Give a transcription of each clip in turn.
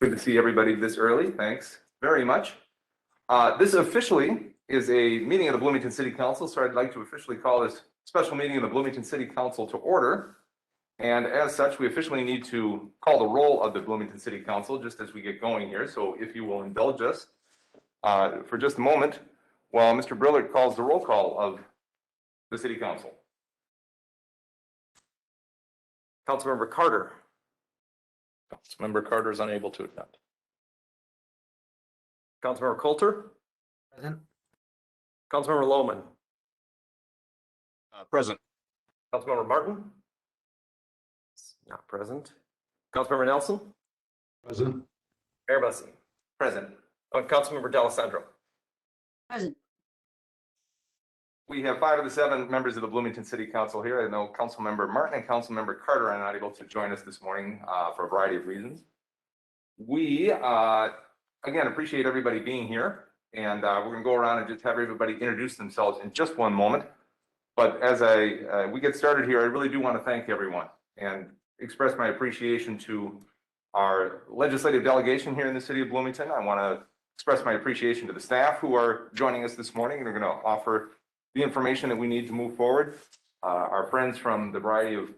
Good to see everybody this early. Thanks very much. This officially is a meeting of the Bloomington City Council, so I'd like to officially call this special meeting of the Bloomington City Council to order. And as such, we officially need to call the roll of the Bloomington City Council just as we get going here. So if you will indulge us for just a moment while Mr. Brillard calls the roll call of the City Council. Councilmember Carter. Councilmember Carter is unable to attend. Councilmember Coulter. Present. Councilmember Lohman. Present. Councilmember Martin. Not present. Councilmember Nelson. Present. Mayor Busse. Present. Councilmember D'Alessandro. Present. We have 5 of the 7 members of the Bloomington City Council here. I know Councilmember Martin and Councilmember Carter are not able to join us this morning for a variety of reasons. We, again, appreciate everybody being here. And we're going to go around and just have everybody introduce themselves in just one moment. But as we get started here, I really do want to thank everyone and express my appreciation to our legislative delegation here in the city of Bloomington. I want to express my appreciation to the staff who are joining us this morning and are going to offer the information that we need to move forward. Our friends from the variety of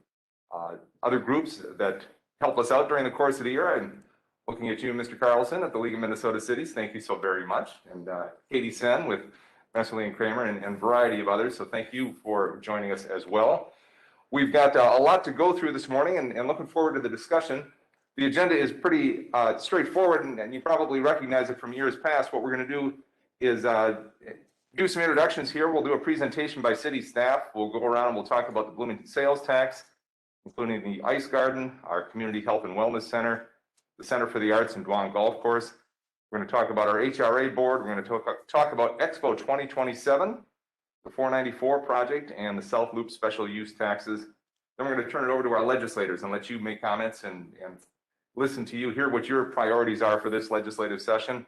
other groups that help us out during the course of the year. I'm looking at you, Mr. Carlson, at the League of Minnesota Cities. Thank you so very much. And Katie Sen with Messerly and Kramer and a variety of others. So thank you for joining us as well. We've got a lot to go through this morning and looking forward to the discussion. The agenda is pretty straightforward and you probably recognize it from years past. What we're going to do is do some introductions here. We'll do a presentation by city staff. We'll go around and we'll talk about the Bloomington sales tax, including the Ice Garden, our Community Health and Wellness Center, the Center for the Arts and Duan Golf Course. We're going to talk about our HRA board. We're going to talk about Expo 2027, the 494 project, and the South Loop special use taxes. Then we're going to turn it over to our legislators and let you make comments and listen to you, hear what your priorities are for this legislative session.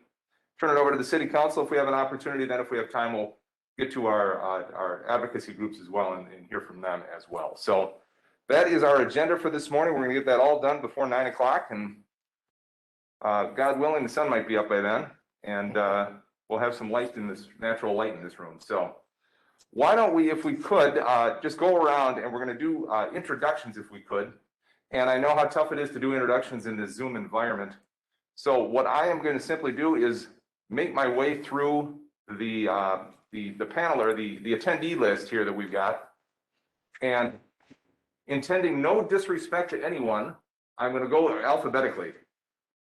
Turn it over to the City Council if we have an opportunity. Then if we have time, we'll get to our advocacy groups as well and hear from them as well. So that is our agenda for this morning. We're going to get that all done before 9 o'clock. And God willing, the sun might be up by then. And we'll have some light in this, natural light in this room. So why don't we, if we could, just go around and we're going to do introductions if we could. And I know how tough it is to do introductions in this Zoom environment. So what I am going to simply do is make my way through the panel or the attendee list here that we've got. And intending no disrespect to anyone, I'm going to go alphabetically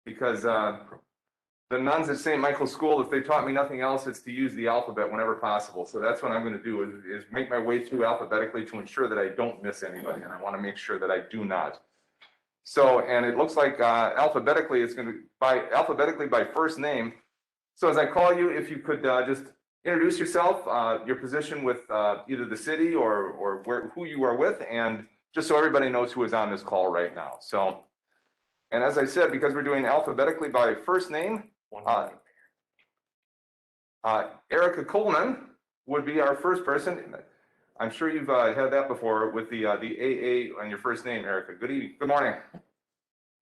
because the nuns at St. Michael's School, if they taught me nothing else, it's to use the alphabet whenever possible. So that's what I'm going to do is make my way through alphabetically to ensure that I don't miss anybody. And I want to make sure that I do not. So, and it looks like alphabetically, it's going to alphabetically by first name. So as I call you, if you could just introduce yourself, your position with either the city or who you are with, and just so everybody knows who is on this call right now. So, and as I said, because we're doing alphabetically by first name, Erica Coleman would be our first person. I'm sure you've had that before with the AA on your first name, Erica. Good evening. Good morning.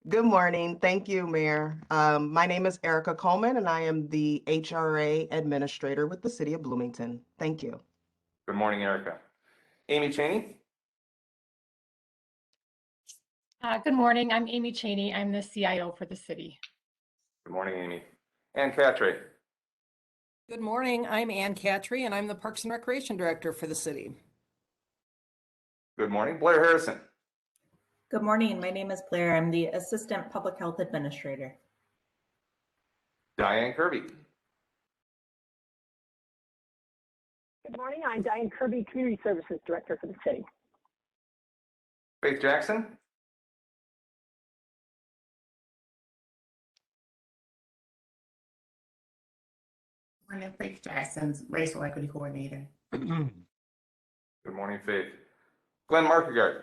Good morning. Thank you, Mayor. My name is Erica Coleman, and I am the HRA Administrator with the City of Bloomington. Thank you. Good morning, Erica. Amy Cheney. Good morning. I'm Amy Cheney. I'm the CIO for the city. Good morning, Amy. Ann Cattray. Good morning. I'm Ann Cattray, and I'm the Parks and Recreation Director for the city. Good morning. Blair Harrison. Good morning. My name is Blair. I'm the Assistant Public Health Administrator. Diane Kirby. Good morning. I'm Diane Kirby, Community Services Director for the city. Faith Jackson. I'm Faith Jackson's Racial Equity Coordinator. Good morning, Faith. Glenn Markegard.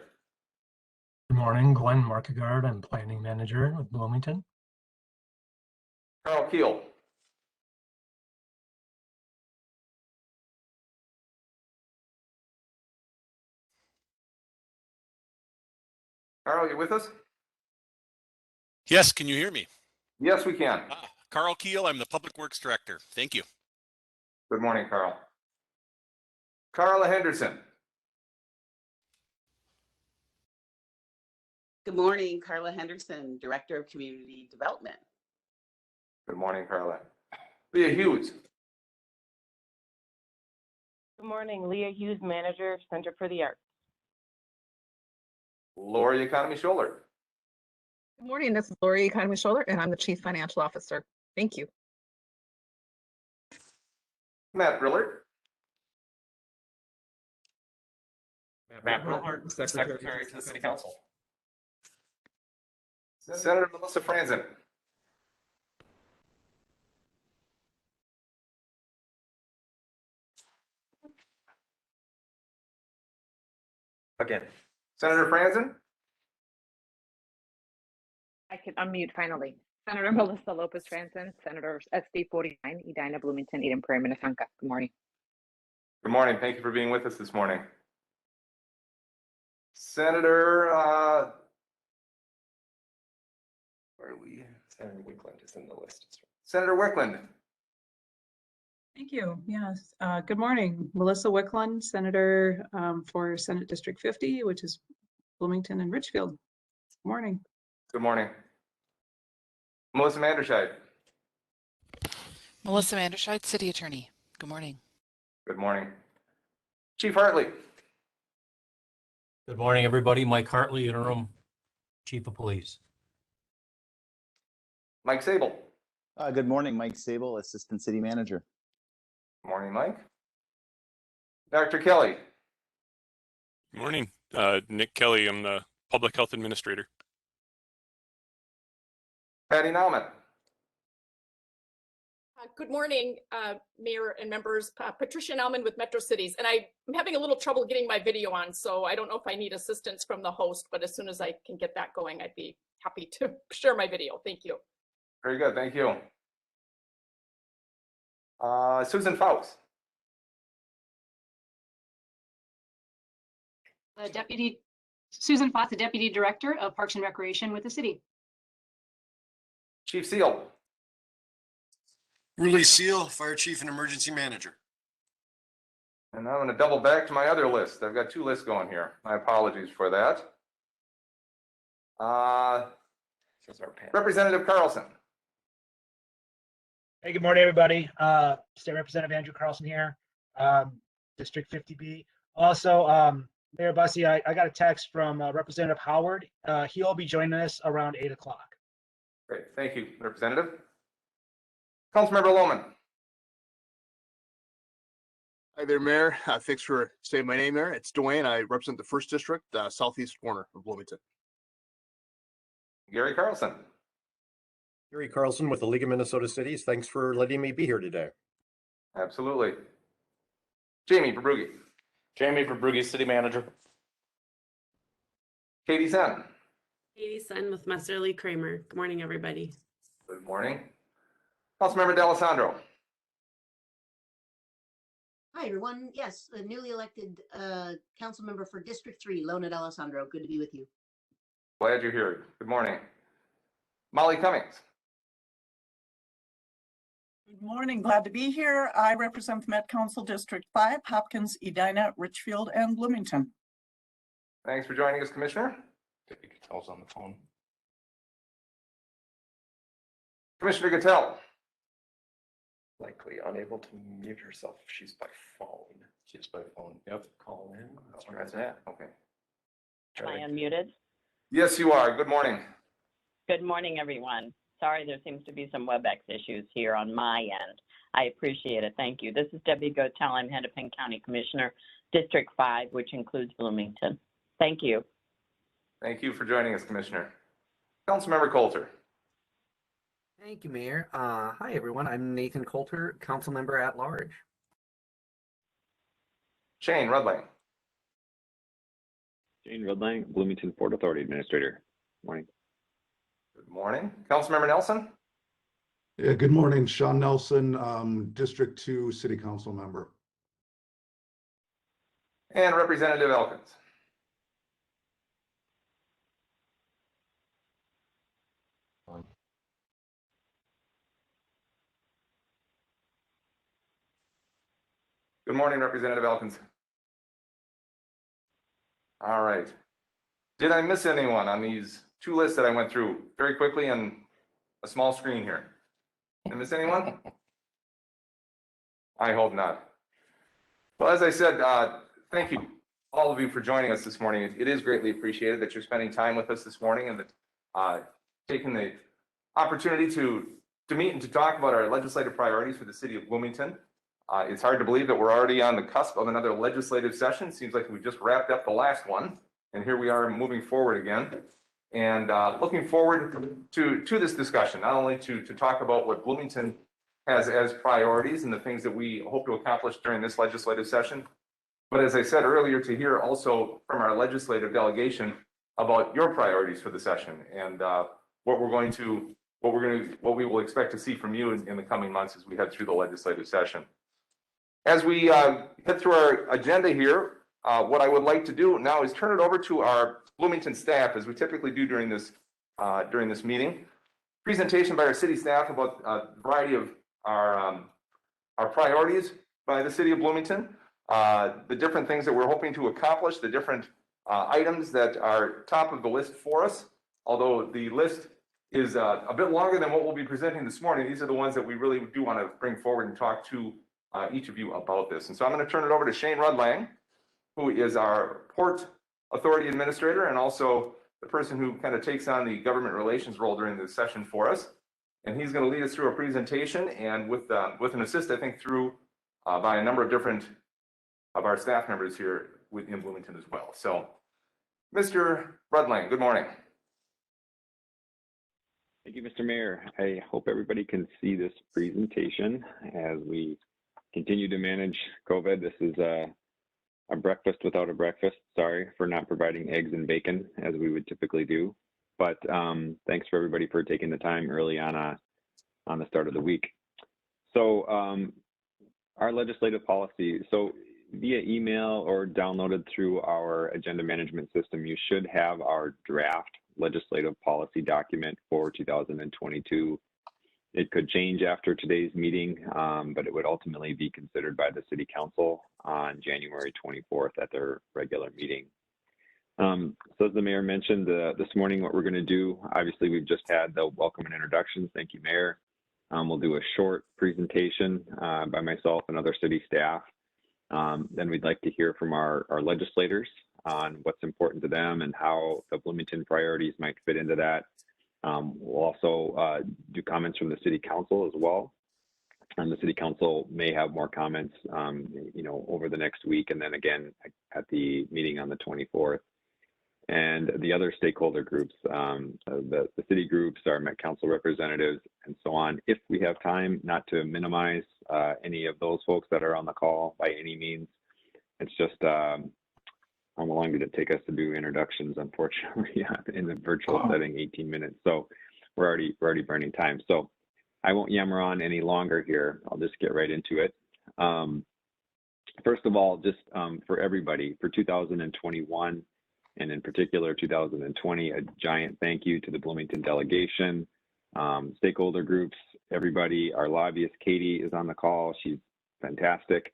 Good morning, Glenn Markegard. I'm Planning Manager with Bloomington. Karl Keel. Karl, you with us? Yes, can you hear me? Yes, we can. Karl Keel, I'm the Public Works Director. Thank you. Good morning, Carl. Carla Henderson. Good morning, Carla Henderson, Director of Community Development. Good morning, Carla. Leah Hughes. Good morning, Leah Hughes, Manager, Center for the Arts. Lori Economy Scholler. Good morning, this is Lori Economy Scholler, and I'm the Chief Financial Officer. Thank you. Matt Brillard. Matt Brillard, Secretary to the City Council. Senator Melissa Franzen. Again. Senator Franzen. I can unmute finally. Senator Melissa Lopez Franzen, Senator SD 49, Edina, Bloomington, Eden Prairie, Minnetonka. Good morning. Good morning. Thank you for being with us this morning. Senator, where are we? Sen Wicklund is in the list. Senator Wicklund. Thank you. Yes. Good morning. Melissa Wicklund, Senator for Senate District 50, which is Bloomington and Richfield. Good morning. Good morning. Melissa Manderscheid. Melissa Manderscheid, City Attorney. Good morning. Good morning. Chief Hartley. Good morning, everybody. Mike Hartley, Interim Chief of Police. Mike Sable. Good morning, Mike Sable, Assistant City Manager. Good morning, Mike. Dr. Kelly. Good morning. Nick Kelly, I'm the Public Health Administrator. Patty Nauman. Good morning, Mayor and members. Patricia Nauman with Metro Cities. And I'm having a little trouble getting my video on, so I don't know if I need assistance from the host, but as soon as I can get that going, I'd be happy to share my video. Thank you. Very good. Thank you. Susan Faust. Susan Faust, the Deputy Director of Parks and Recreation with the city. Chief Seal. Ruli Seal, Fire Chief and Emergency Manager. And I'm going to double back to my other list. I've got two lists going here. My apologies for that. Representative Carlson. Hey, good morning, everybody. State Representative Andrew Carlson here, District 50B. Also, Mayor Bussey, I got a text from Representative Howard. He'll be joining us around 8 o'clock. Great. Thank you, Representative. Councilmember Lohman. Hi there, Mayor. Thanks for saying my name there. It's Duan. I represent the 1st District, southeast corner of Bloomington. Gary Carlson. Gary Carlson with the League of Minnesota Cities. Thanks for letting me be here today. Absolutely. Jamie Verbrugge. Jamie Verbrugge, City Manager. Katie Sen. Katie Sen with Messerly Kramer. Good morning, everybody. Good morning. Councilmember D'Alessandro. Hi, everyone. Yes, the newly elected council member for District 3, Lona D'Alessandro. Good to be with you. Glad you're here. Good morning. Molly Cummings. Good morning. Glad to be here. I represent the Met Council District 5, Hopkins, Edina, Richfield, and Bloomington. Thanks for joining us, Commissioner. Deputy Gatel's on the phone. Commissioner Gatel. Likely unable to mute herself if she's by phone. She's by phone. Yep. Call in. Let's try that. Okay. Am I unmuted? Yes, you are. Good morning. Good morning, everyone. Sorry, there seems to be some WebEx issues here on my end. I appreciate it. Thank you. This is Debbie Gotel. I'm Hennepin County Commissioner, District 5, which includes Bloomington. Thank you. Thank you for joining us, Commissioner. Councilmember Coulter. Thank you, Mayor. Hi, everyone. I'm Nathan Coulter, Council Member at Large. Shane Rudling. Shane Rudling, Bloomington Port Authority Administrator. Morning. Good morning. Councilmember Nelson. Yeah, good morning. Sean Nelson, District 2 City Council Member. And Representative Elkins. Good morning, Representative Elkins. All right. Did I miss anyone on these two lists that I went through very quickly on a small screen here? Did I miss anyone? I hope not. Well, as I said, thank you, all of you, for joining us this morning. It is greatly appreciated that you're spending time with us this morning and that taking the opportunity to meet and to talk about our legislative priorities for the city of Bloomington. It's hard to believe that we're already on the cusp of another legislative session. Seems like we just wrapped up the last one, and here we are moving forward again. And looking forward to this discussion, not only to talk about what Bloomington has as priorities and the things that we hope to accomplish during this legislative session, but as I said earlier, to hear also from our legislative delegation about your priorities for the session and what we will expect to see from you in the coming months as we head through the legislative session. As we head through our agenda here, what I would like to do now is turn it over to our Bloomington staff, as we typically do during this meeting. Presentation by our city staff about a variety of our priorities by the city of Bloomington, the different things that we're hoping to accomplish, the different items that are top of the list for us. Although the list is a bit longer than what we'll be presenting this morning, these are the ones that we really do want to bring forward and talk to each of you about this. And so I'm going to turn it over to Shane Rudlang, who is our Port Authority Administrator and also the person who kind of takes on the government relations role during this session for us. And he's going to lead us through a presentation and with an assist, I think, through by a number of different of our staff members here in Bloomington as well. So, Mr. Rudlang, good morning. Thank you, Mr. Mayor. I hope everybody can see this presentation as we continue to manage COVID. This is a breakfast without a breakfast. Sorry for not providing eggs and bacon as we would typically do. But thanks for everybody for taking the time early on the start of the week. So our legislative policy. So via email or downloaded through our agenda management system, you should have our draft legislative policy document for 2022. It could change after today's meeting, but it would ultimately be considered by the City Council on January 24th at their regular meeting. So as the Mayor mentioned this morning, what we're going to do, obviously we've just had the welcome and introductions. Thank you, Mayor. We'll do a short presentation by myself and other city staff. Then we'd like to hear from our legislators on what's important to them and how the Bloomington priorities might fit into that. We'll also do comments from the City Council as well. And the City Council may have more comments, over the next week, and then again at the meeting on the 24th. And the other stakeholder groups, the city groups, our Met Council representatives, and so on. If we have time, not to minimize any of those folks that are on the call by any means. It's just how long did it take us to do introductions? Unfortunately, in the virtual setting, 18 minutes. So we're already burning time. So I won't yammer on any longer here. I'll just get right into it. First of all, just for everybody, for 2021, and in particular 2020, a giant thank you to the Bloomington delegation, stakeholder groups, everybody. Our lobbyist, Katie, is on the call. She's fantastic,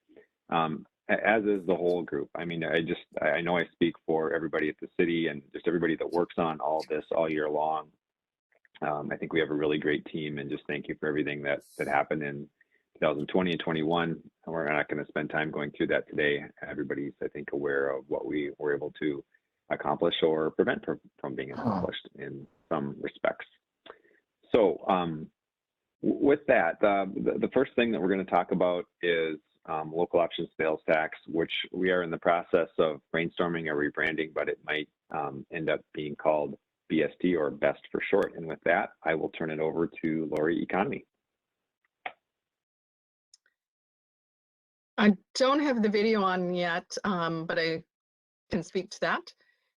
as is the whole group. I mean, I know I speak for everybody at the city and just everybody that works on all this all year long. I think we have a really great team, and just thank you for everything that happened in 2020 and 21. And we're not going to spend time going through that today. Everybody's, I think, aware of what we were able to accomplish or prevent from being accomplished in some respects. So with that, the first thing that we're going to talk about is local option sales tax, which we are in the process of brainstorming a rebranding, but it might end up being called BST, or BEST for short. And with that, I will turn it over to Lori Economy. I don't have the video on yet, but I can speak to that.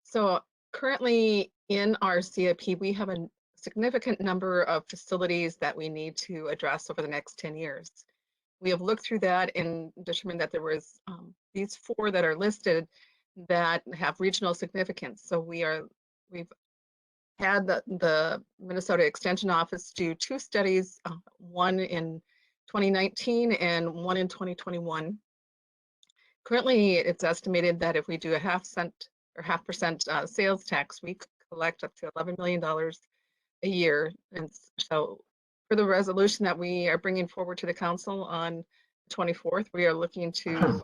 So currently in our CIP, we have a significant number of facilities that we need to address over the next 10 years. We have looked through that and determined that there was these 4 that are listed that have regional significance. So we've had the Minnesota Extension Office do 2 studies, one in 2019 and one in 2021. Currently, it's estimated that if we do a half percent sales tax, we could collect up to $11 million a year. And so for the resolution that we are bringing forward to the council on the 24th, we are looking to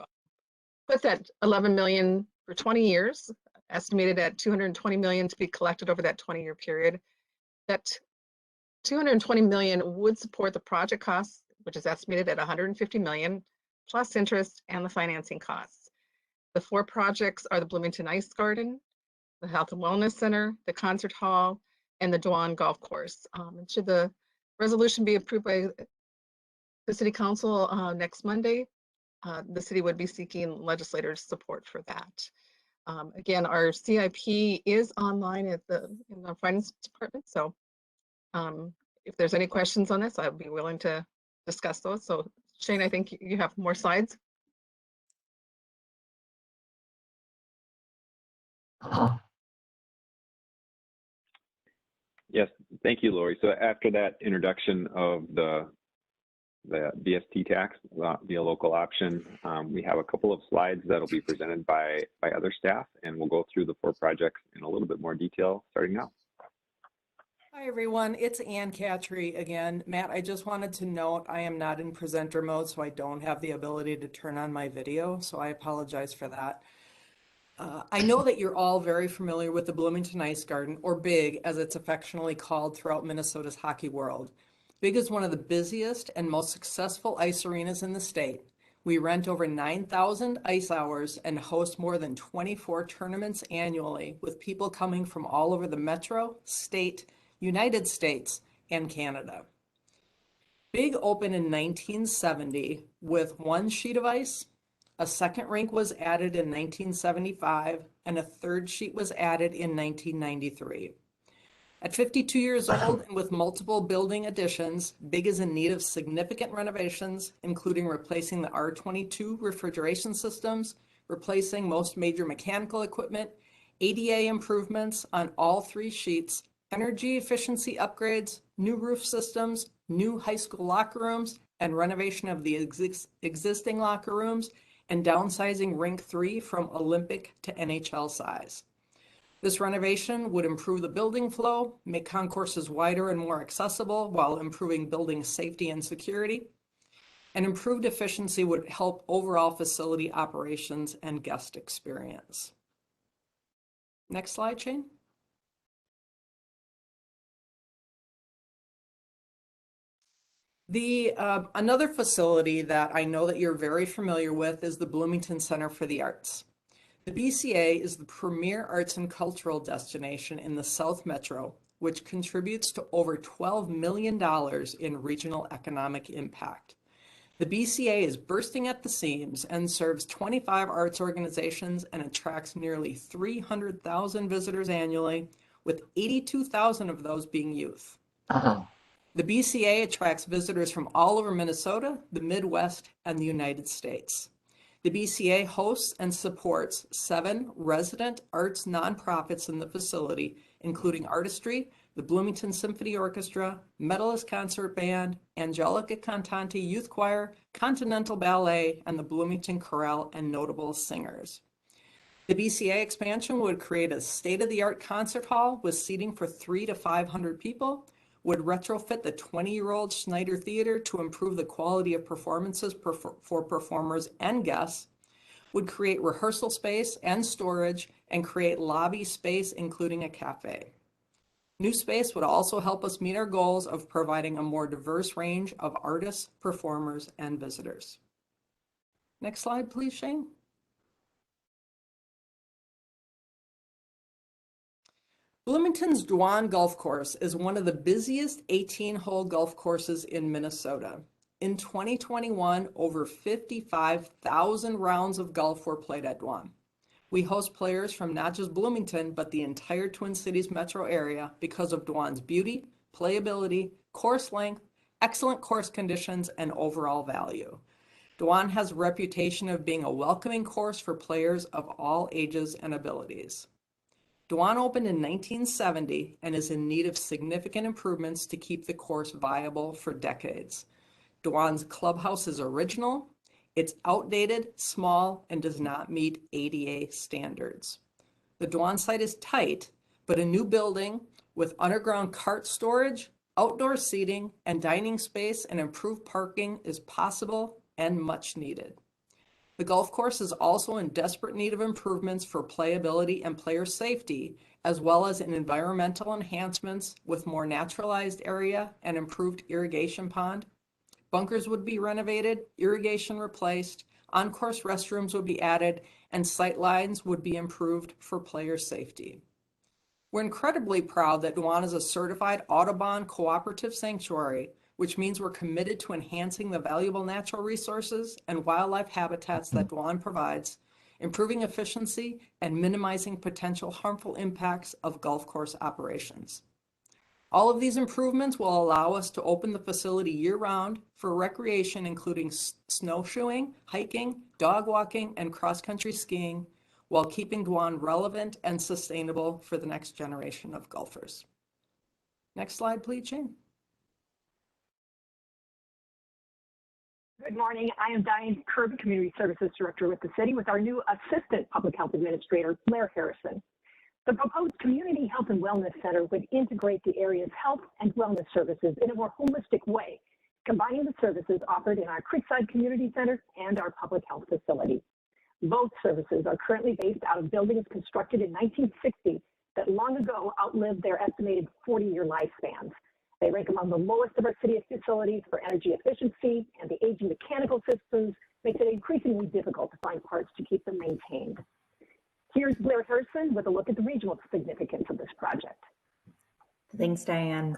put that 11 million for 20 years, estimated at 220 million to be collected over that 20-year period. That 220 million would support the project costs, which is estimated at 150 million, plus interest and the financing costs. The 4 projects are the Bloomington Ice Garden, the Health and Wellness Center, the Concert Hall, and the Duan Golf Course. And should the resolution be approved by the City Council next Monday, the city would be seeking legislators' support for that. Again, our CIP is online in the Finance Department, so if there's any questions on this, I'd be willing to discuss those. So Shane, I think you have more slides. Yes, thank you, Lori. So after that introduction of the VST tax via local option, we have a couple of slides that'll be presented by other staff, and we'll go through the 4 projects in a little bit more detail starting now. Hi everyone, it's Ann Catry again. Matt, I just wanted to note I am not in presenter mode, so I don't have the ability to turn on my video, so I apologize for that. I know that you're all very familiar with the Bloomington Ice Garden, or BIG as it's affectionately called throughout Minnesota's hockey world. BIG is one of the busiest and most successful ice arenas in the state. We rent over 9,000 ice hours and host more than 24 tournaments annually, with people coming from all over the metro, state, United States, and Canada. BIG opened in 1970 with 1 sheet of ice. A second rink was added in 1975, and a third sheet was added in 1993. At 52 years old and with multiple building additions, BIG is in need of significant renovations, including replacing the R22 refrigeration systems, replacing most major mechanical equipment, ADA improvements on all 3 sheets, energy efficiency upgrades, new roof systems, new high school locker rooms, and renovation of the existing locker rooms, and downsizing Rink 3 from Olympic to NHL size. This renovation would improve the building flow, make concourses wider and more accessible while improving building safety and security. And improved efficiency would help overall facility operations and guest experience. Next slide, Shane. Another facility that I know that you're very familiar with is the Bloomington Center for the Arts. The BCA is the premier arts and cultural destination in the South Metro, which contributes to over $12 million in regional economic impact. The BCA is bursting at the seams and serves 25 arts organizations and attracts nearly 300,000 visitors annually, with 82,000 of those being youth. The BCA attracts visitors from all over Minnesota, the Midwest, and the United States. The BCA hosts and supports 7 resident arts nonprofits in the facility, including Artistry, the Bloomington Symphony Orchestra, Medalist Concert Band, Angelica Cantante Youth Choir, Continental Ballet, and the Bloomington Chorale and notable singers. The BCA expansion would create a state-of-the-art concert hall with seating for 300 to 500 people, would retrofit the 20-year-old Schneider Theater to improve the quality of performances for performers and guests, would create rehearsal space and storage, and create lobby space, including a cafe. New space would also help us meet our goals of providing a more diverse range of artists, performers, and visitors. Next slide, please, Shane. Bloomington's Duan Golf Course is one of the busiest 18-hole golf courses in Minnesota. In 2021, over 55,000 rounds of golf were played at Duan. We host players from not just Bloomington, but the entire Twin Cities metro area because of Duan's beauty, playability, course length, excellent course conditions, and overall value. Duan has a reputation of being a welcoming course for players of all ages and abilities. Duan opened in 1970 and is in need of significant improvements to keep the course viable for decades. Duan's clubhouse is original, It's outdated, small, and does not meet ADA standards. The Duan site is tight, but a new building with underground cart storage, outdoor seating, and dining space and improved parking is possible and much needed. The golf course is also in desperate need of improvements for playability and player safety, as well as in environmental enhancements with more naturalized area and improved irrigation pond. Bunkers would be renovated, irrigation replaced, on-course restrooms would be added, and sight lines would be improved for player safety. We're incredibly proud that Duan is a certified Audubon cooperative sanctuary, which means we're committed to enhancing the valuable natural resources and wildlife habitats that Duan provides, improving efficiency, and minimizing potential harmful impacts of golf course operations. All of these improvements will allow us to open the facility year-round for recreation, including snowshoeing, hiking, dog walking, and cross-country skiing, while keeping Duan relevant and sustainable for the next generation of golfers. Next slide, please, Jane. Good morning. I am Diane, Community Services Director with the city, with our new Assistant Public Health Administrator, Blair Harrison. The proposed Community Health and Wellness Center would integrate the area's health and wellness services in a more holistic way, combining the services offered in our Creekside Community Center and our public health facility. Both services are currently based out of buildings constructed in 1960 that long ago outlived their estimated 40-year lifespans. They rank among the lowest of our city facilities for energy efficiency, and the aging mechanical systems makes it increasingly difficult to find parts to keep them maintained. Here's Blair Harrison with a look at the regional significance of this project. Thanks, Diane.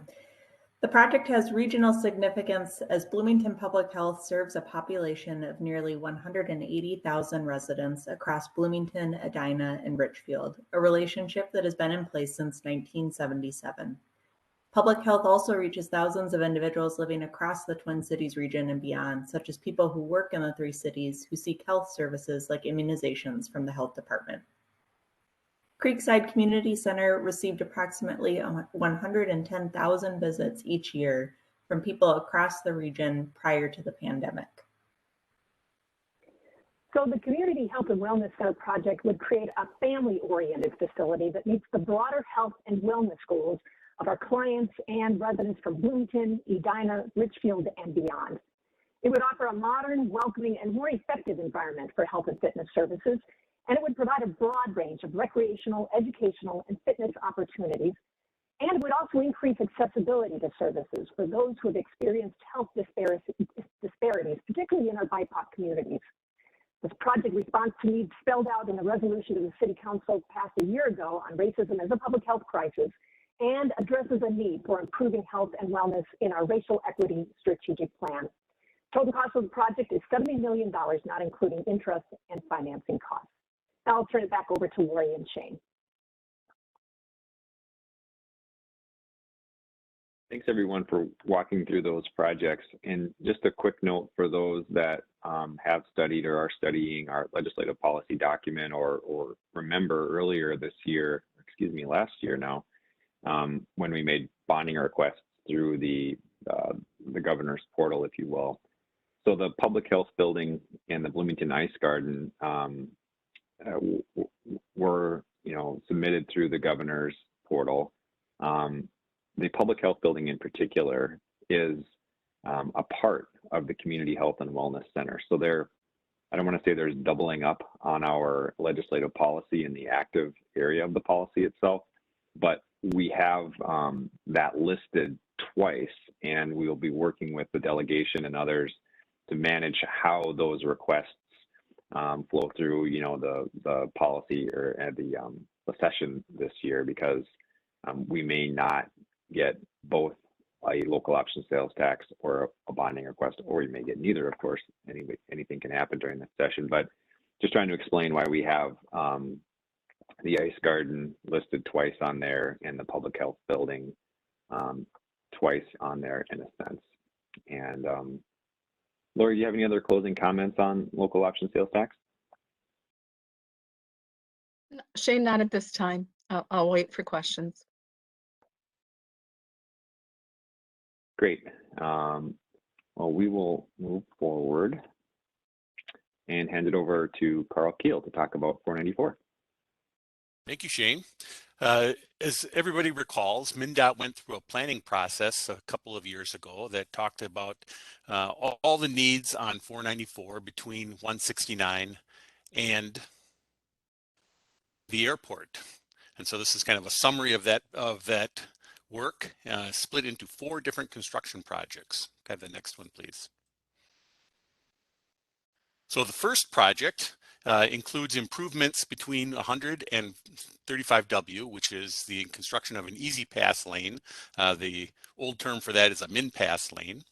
The project has regional significance as Bloomington Public Health serves a population of nearly 180,000 residents across Bloomington, Edina, and Richfield, a relationship that has been in place since 1977. Public health also reaches thousands of individuals living across the Twin Cities region and beyond, such as people who work in the three cities who seek health services like immunizations from the health department. Creekside Community Center received approximately 110,000 visits each year from people across the region prior to the pandemic. So the Community Health and Wellness Center project would create a family-oriented facility that meets the broader health and wellness goals of our clients and residents from Bloomington, Edina, Richfield, and beyond. It would offer a modern, welcoming, and more effective environment for health and fitness services, and it would provide a broad range of recreational, educational, and fitness opportunities, and it would also increase accessibility to services for those who have experienced health disparities, particularly in our BIPOC communities. This project responds to needs spelled out in the resolution of the City Council passed a year ago on racism as a public health crisis, and addresses a need for improving health and wellness in our racial equity strategic plan. Total cost of the project is $70 million, not including interest and financing costs. Now I'll turn it back over to Lori and Shane. Thanks everyone for walking through those projects. And just a quick note for those that have studied or are studying our legislative policy document, or remember earlier this year, last year now, when we made bonding requests through the governor's portal, if you will. So the public health building and the Bloomington Ice Garden were, submitted through the governor's portal. The public health building in particular is a part of the Community Health and Wellness Center. So I don't want to say there's doubling up on our legislative policy in the active area of the policy itself, but we have that listed twice, and we will be working with the delegation and others to manage how those requests flow through, the policy or the session this year, because we may not get both a local option sales tax or a bonding request, or we may get neither, of course. Anything can happen during this session, but just trying to explain why we have the Ice Garden listed twice on there and the public health building twice on there in a sense. And Lori, do you have any other closing comments on local option sales tax? Shane, not at this time. I'll wait for questions. Great. Well, we will move forward and hand it over to Karl Keel to talk about 494. Thank you, Shane. As everybody recalls, MnDOT went through a planning process a couple of years ago that talked about all the needs on 494 between 169 and the airport. And so this is kind of a summary of that work, split into 4 different construction projects. Have the next one, please. So the first project includes improvements between 100 and 35W, which is the construction of an easy pass lane. The old term for that is a min pass lane,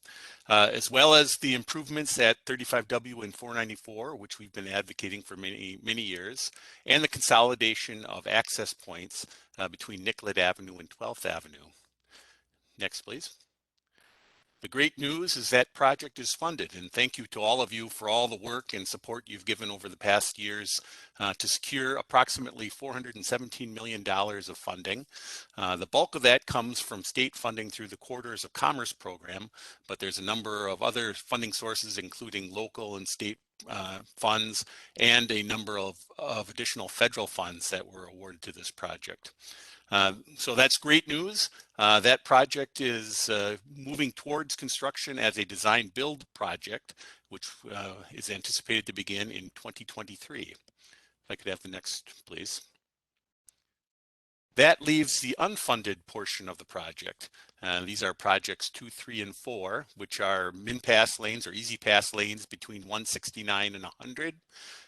as well as the improvements at 35W and 494, which we've been advocating for many years, and the consolidation of access points between Nicollet Avenue and 12th Avenue. Next, please. The great news is that project is funded, and thank you to all of you for all the work and support you've given over the past years to secure approximately $417 million of funding. The bulk of that comes from state funding through the Corridors of Commerce program, but there's a number of other funding sources, including local and state funds, and a number of additional federal funds that were awarded to this project. So that's great news. That project is moving towards construction as a design build project, which is anticipated to begin in 2023. If I could have the next, please. That leaves the unfunded portion of the project. These are projects 2, 3, and 4, which are min pass lanes or easy pass lanes between 169 and 100,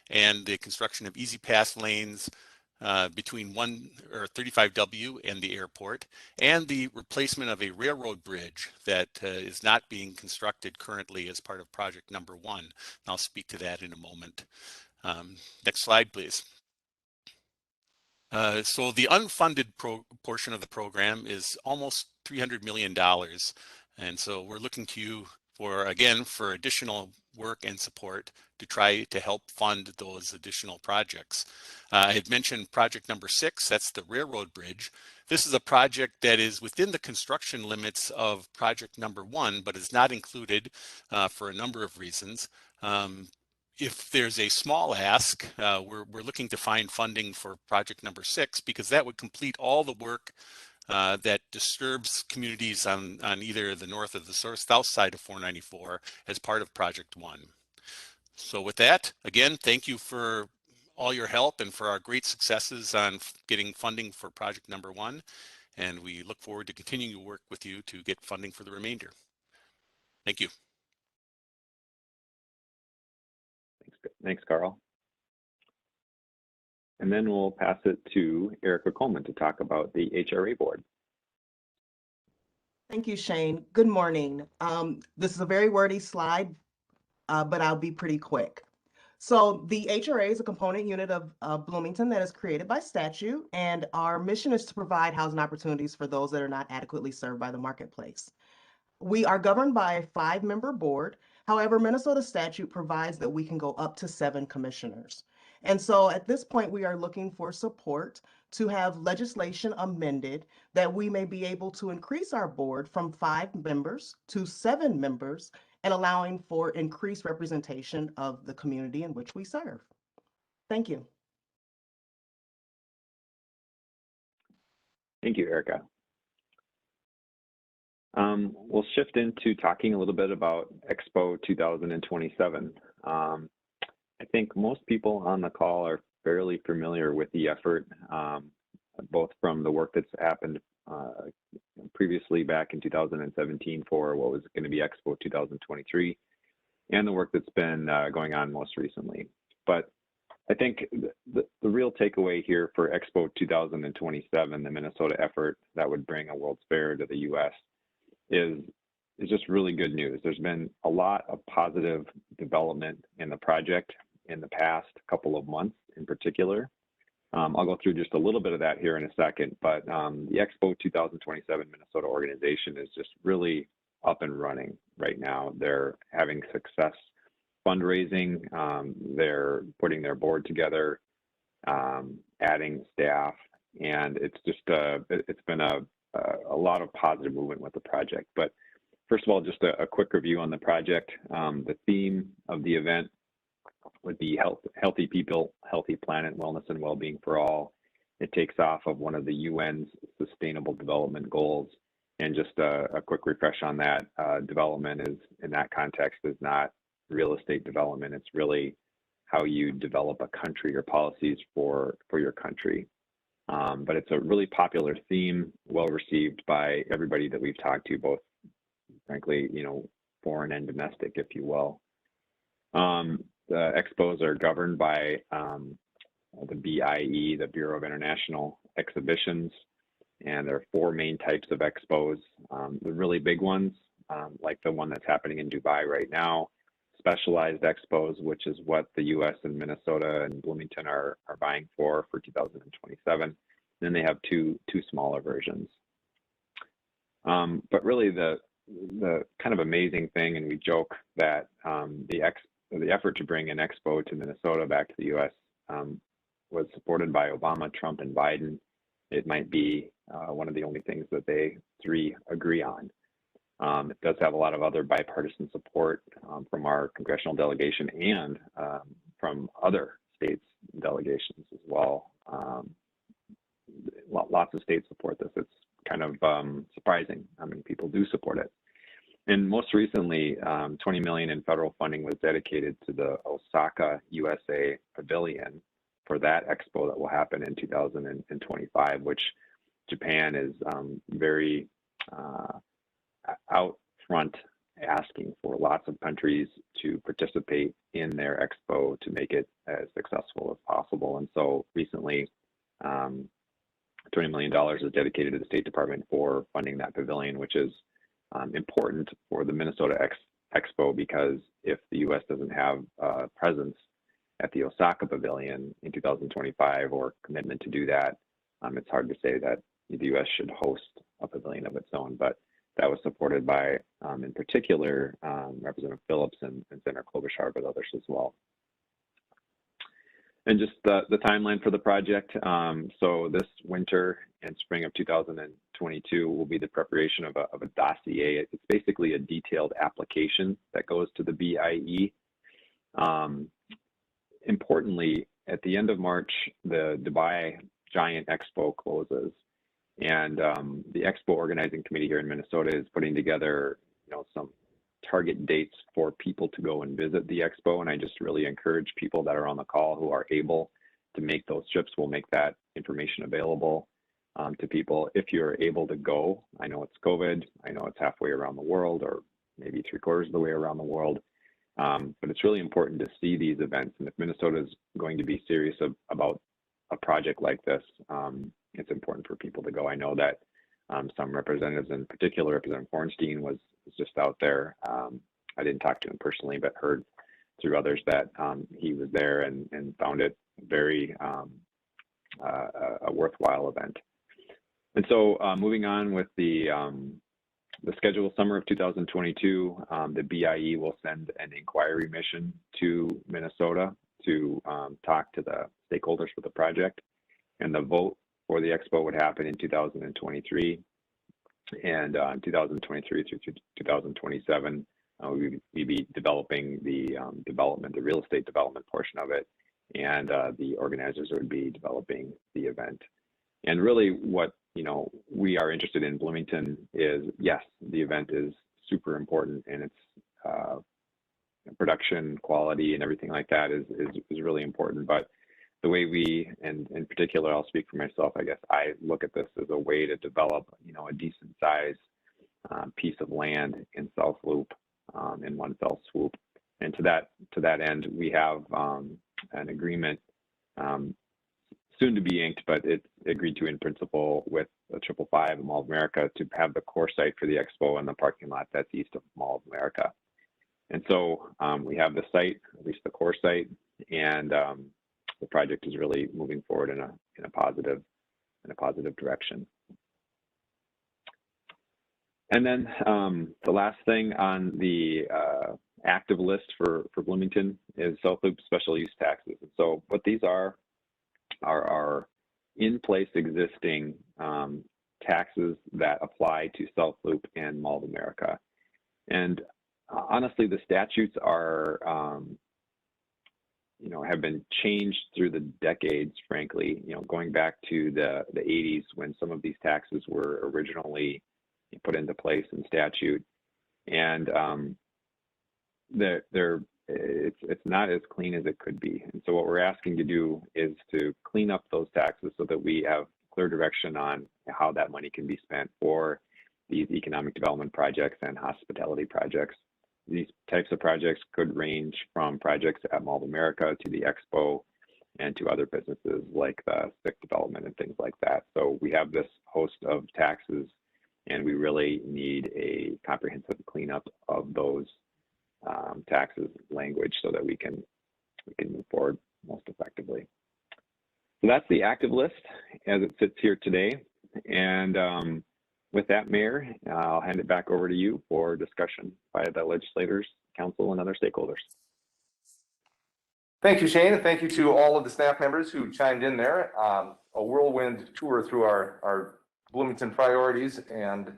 and the construction of easy pass lanes between 35W and the airport, and the replacement of a railroad bridge that is not being constructed currently as part of project number 1. I'll speak to that in a moment. Next slide, please. So the unfunded portion of the program is almost $300 million. And so we're looking to you for additional work and support to try to help fund those additional projects. I had mentioned project number 6, that's the railroad bridge. This is a project that is within the construction limits of project number 1, but is not included for a number of reasons. If there's a small ask, we're looking to find funding for project number 6, because that would complete all the work that disturbs communities on either the north or the south side of 494 as part of project 1. So with that, again, thank you for all your help and for our great successes on getting funding for project number 1. And we look forward to continuing to work with you to get funding for the remainder. Thank you. Thanks, Karl. And then we'll pass it to Erica Coleman to talk about the HRA board. Thank you, Shane. Good morning. This is a very wordy slide, but I'll be pretty quick. So the HRA is a component unit of Bloomington that is created by statute, and our mission is to provide housing opportunities for those that are not adequately served by the marketplace. We are governed by a 5-member board. However, Minnesota statute provides that we can go up to 7 commissioners. And so at this point, we are looking for support to have legislation amended that we may be able to increase our board from 5 members to 7 members, and allowing for increased representation of the community in which we serve. Thank you. Thank you, Erica. We'll shift into talking a little bit about Expo 2027. I think most people on the call are fairly familiar with the effort, both from the work that's happened previously back in 2017 for what was going to be Expo 2023, and the work that's been going on most recently. But I think the real takeaway here for Expo 2027, the Minnesota effort that would bring a World's Fair to the U.S., is just really good news. There's been a lot of positive development in the project in the past couple of months in particular. I'll go through just a little bit of that here in a second, but the Expo 2027 Minnesota organization is just really up and running right now. They're having success fundraising. They're putting their board together, adding staff, and it's just it's been a lot of positive movement with the project. But first of all, just a quick review on the project. The theme of the event would be healthy people, healthy planet, wellness and well-being for all. It takes off of one of the UN's Sustainable Development Goals. And just a quick refresh on that, development is, in that context, is not real estate development. It's really how you develop a country or policies for your country. But it's a really popular theme, well received by everybody that we've talked to, both, frankly, foreign and domestic, if you will. The expos are governed by the BIE, the Bureau of International Exhibitions, and there are 4 main types of expos. The really big ones, like the one that's happening in Dubai right now, specialized expos, which is what the US and Minnesota and Bloomington are vying for 2027. Then they have two smaller versions. But really the kind of amazing thing, and we joke that the effort to bring an expo to Minnesota back to the US was supported by Obama, Trump, and Biden. It might be one of the only things that they 3 agree on. It does have a lot of other bipartisan support from our congressional delegation and from other states' delegations as well. Lots of states support this. It's kind of surprising how many people do support it. And most recently, $20 million in federal funding was dedicated to the Osaka, USA Pavilion for that expo that will happen in 2025, which Japan is very out front asking for lots of countries to participate in their expo to make it as successful as possible. And so recently, $20 million is dedicated to the State Department for funding that pavilion, which is important for the Minnesota Expo, because if the U.S. doesn't have a presence at the Osaka Pavilion in 2025 or commitment to do that, it's hard to say that the U.S. should host a pavilion of its own. But that was supported by, in particular, Representative Phillips and Senator Klobuchar, but others as well. And just the timeline for the project. So this winter and spring of 2022 will be the preparation of a dossier. It's basically a detailed application that goes to the BIE. Importantly, at the end of March, the Dubai Giant Expo closes. And the Expo Organizing Committee here in Minnesota is putting together, some target dates for people to go and visit the Expo. And I just really encourage people that are on the call who are able to make those trips. We'll make that information available to people. If you're able to go, I know it's COVID, I know it's halfway around the world, or maybe 3/4 of the way around the world. But it's really important to see these events. And if Minnesota is going to be serious about a project like this, it's important for people to go. I know that some representatives, in particular, Representative Hornstein was just out there. I didn't talk to him personally, but heard through others that he was there and found it very a worthwhile event. And so moving on with the schedule, summer of 2022, the BIE will send an inquiry mission to Minnesota to talk to the stakeholders for the project. And the vote for the expo would happen in 2023. And 2023 through 2027, we'd be developing the the real estate development portion of it. And the organizers would be developing the event. And really what, we are interested in Bloomington is, yes, the event is super important, and its production quality and everything like that is really important. But the way we, and in particular, I'll speak for myself, I guess I look at this as a way to develop, a decent size piece of land in South Loop in one fell swoop. And to that end, we have an agreement soon to be inked, but it's agreed to in principle with 555 Mall of America to have the core site for the expo and the parking lot that's east of Mall of America. And so we have the site, at least the core site, and the project is really moving forward in a positive direction. And then the last thing on the active list for Bloomington is South Loop special use taxes. And so what these are in place existing taxes that apply to South Loop and Mall of America. And honestly, the statutes are have been changed through the decades, frankly, going back to the 80s when some of these taxes were originally put into place in statute. And it's not as clean as it could be. And so what we're asking to do is to clean up those taxes so that we have clear direction on how that money can be spent for these economic development projects and hospitality projects. These types of projects could range from projects at Mall of America to the Expo and to other businesses like the SIC development and things like that. So we have this host of taxes, and we really need a comprehensive cleanup of those taxes language so that we can move forward most effectively. So that's the active list as it sits here today. And with that, Mayor, I'll hand it back over to you for discussion by the legislators, council, and other stakeholders. Thank you, Shane, and thank you to all of the staff members who chimed in there. A whirlwind tour through our Bloomington priorities, and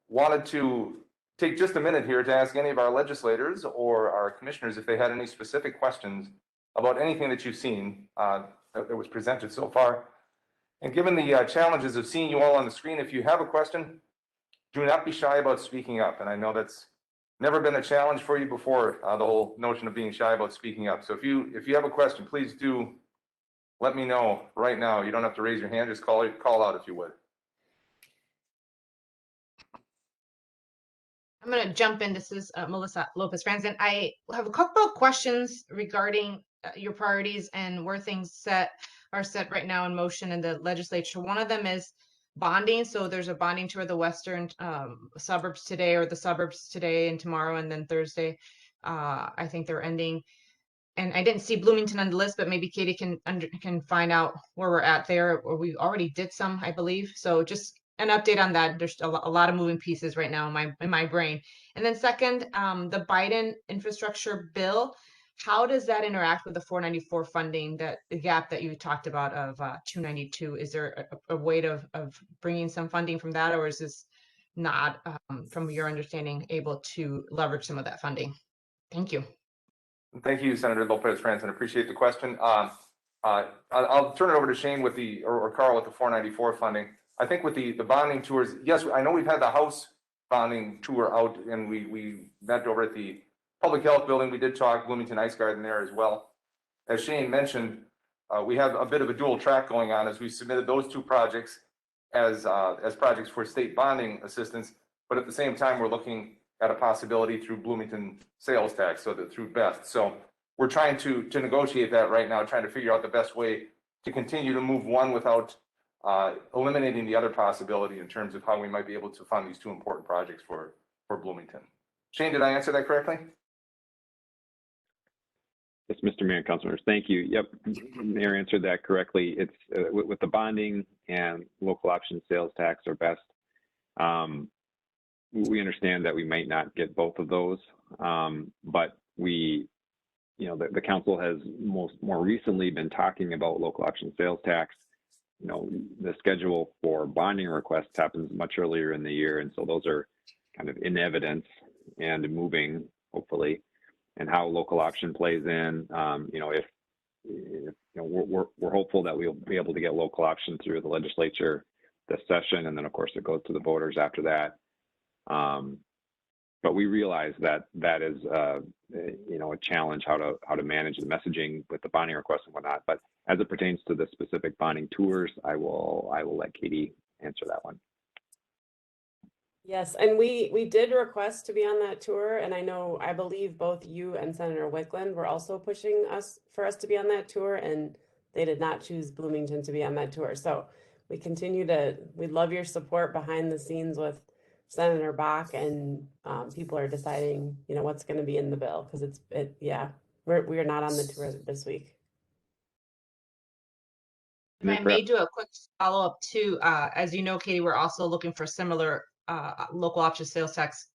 wanted to take just a minute here to ask any of our legislators or our commissioners if they had any specific questions about anything that you've seen that was presented so far. And given the challenges of seeing you all on the screen, if you have a question, do not be shy about speaking up. And I know that's never been a challenge for you before, the whole notion of being shy about speaking up. So if you have a question, please do let me know right now. You don't have to raise your hand, just call out if you would. I'm going to jump in. This is Melissa Lopez Franzen. I have a couple of questions regarding your priorities and where things are set right now in motion in the legislature. One of them is bonding. So there's a bonding tour of the western suburbs today, or the suburbs today and tomorrow, and then Thursday. I think they're ending. And I didn't see Bloomington on the list, but maybe Katie can find out where we're at there, or we already did some, I believe. So just an update on that. There's a lot of moving pieces right now in my brain. And then second, the Biden infrastructure bill. How does that interact with the 494 funding, the gap that you talked about of 292? Is there a way of bringing some funding from that, or is this not, from your understanding, able to leverage some of that funding? Thank you. Thank you, Senator Lopez Franzen. Appreciate the question. I'll turn it over to Shane with or Karl with the 494 funding. I think with the bonding tours, yes, I know we've had the House bonding tour out, and we met over at the Public Health Building. We did talk Bloomington Ice Garden there as well. As Shane mentioned, we have a bit of a dual track going on as we submitted those two projects as projects for state bonding assistance, but at the same time, we're looking at a possibility through Bloomington sales tax, so that through BEST. So we're trying to negotiate that right now, trying to figure out the best way to continue to move one without eliminating the other possibility in terms of how we might be able to fund these two important projects for Bloomington. Shane, did I answer that correctly? Yes, Mr. Mayor and Councilmembers, thank you. Yep, Mayor answered that correctly. It's with the bonding and local option sales tax or BEST. We understand that we might not get both of those, but the council has more recently been talking about local option sales tax. The schedule for bonding requests happens much earlier in the year, and so those are kind of in evidence and moving, hopefully. And how local option plays in, if we're hopeful that we'll be able to get local option through the legislature this session, and then of course it goes to the voters after that. But we realize that is a challenge how to manage the messaging with the bonding requests and whatnot. But as it pertains to the specific bonding tours, I will let Katie answer that one. Yes, and we did request to be on that tour, and I believe both you and Senator Wicklund were also pushing for us to be on that tour, and they did not choose Bloomington to be on that tour. So we love your support behind the scenes with Senator Bach, and people are deciding, what's going to be in the bill, because we are not on the tour this week. If I may do a quick follow-up too, as you know, Katie, we're also looking for similar local option sales tax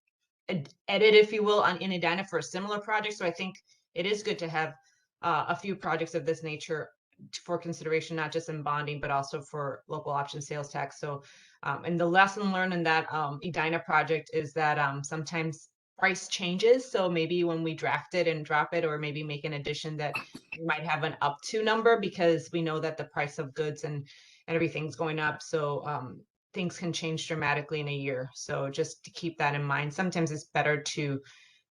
edit, if you will, in Edina for a similar project. So I think it is good to have a few projects of this nature for consideration, not just in bonding, but also for local option sales tax. So, and the lesson learned in that Edina project is that sometimes price changes. So maybe when we draft it and drop it, or maybe make an addition that we might have an up to number, because we know that the price of goods and everything's going up. So things can change dramatically in a year. So just to keep that in mind, sometimes it's better to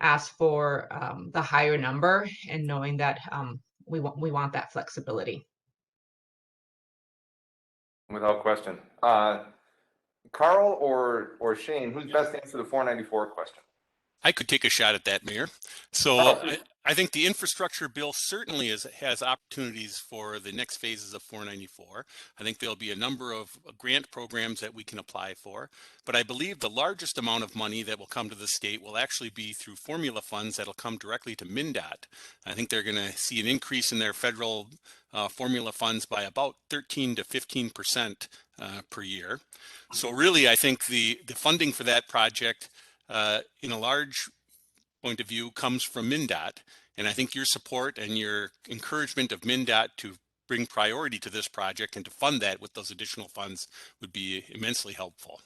ask for the higher number, and knowing that we want that flexibility. Without question. Carl or Shane, who's best to answer the 494 question? I could take a shot at that, Mayor. So I think the infrastructure bill certainly has opportunities for the next phases of 494. I think there'll be a number of grant programs that we can apply for, but I believe the largest amount of money that will come to the state will actually be through formula funds that'll come directly to MnDOT. I think they're going to see an increase in their federal formula funds by about 13 to 15% per year. So really, I think the funding for that project in a large point of view comes from MnDOT, and I think your support and your encouragement of MnDOT to bring priority to this project and to fund that with those additional funds would be immensely helpful.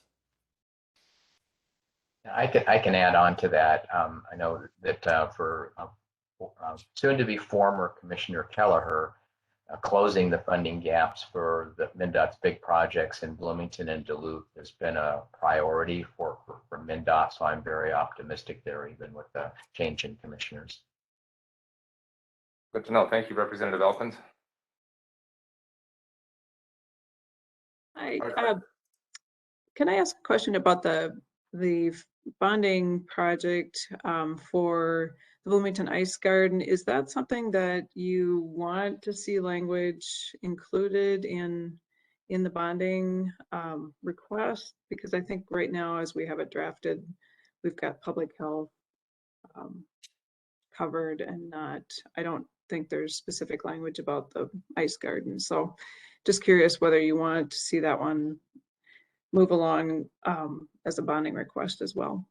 I can add on to that. I know that for soon to be former Commissioner Kelleher, closing the funding gaps for the MnDOT's big projects in Bloomington and Duluth has been a priority for MnDOT. So I'm very optimistic there, even with the change in commissioners. Good to know. Thank you, Representative Elkins. Hi. Can I ask a question about the bonding project for the Bloomington Ice Garden? Is that something that you want to see language included in the bonding request? Because I think right now, as we have it drafted, we've got public health covered, and I don't think there's specific language about the ice garden. So just curious whether you want to see that one move along as a bonding request as well.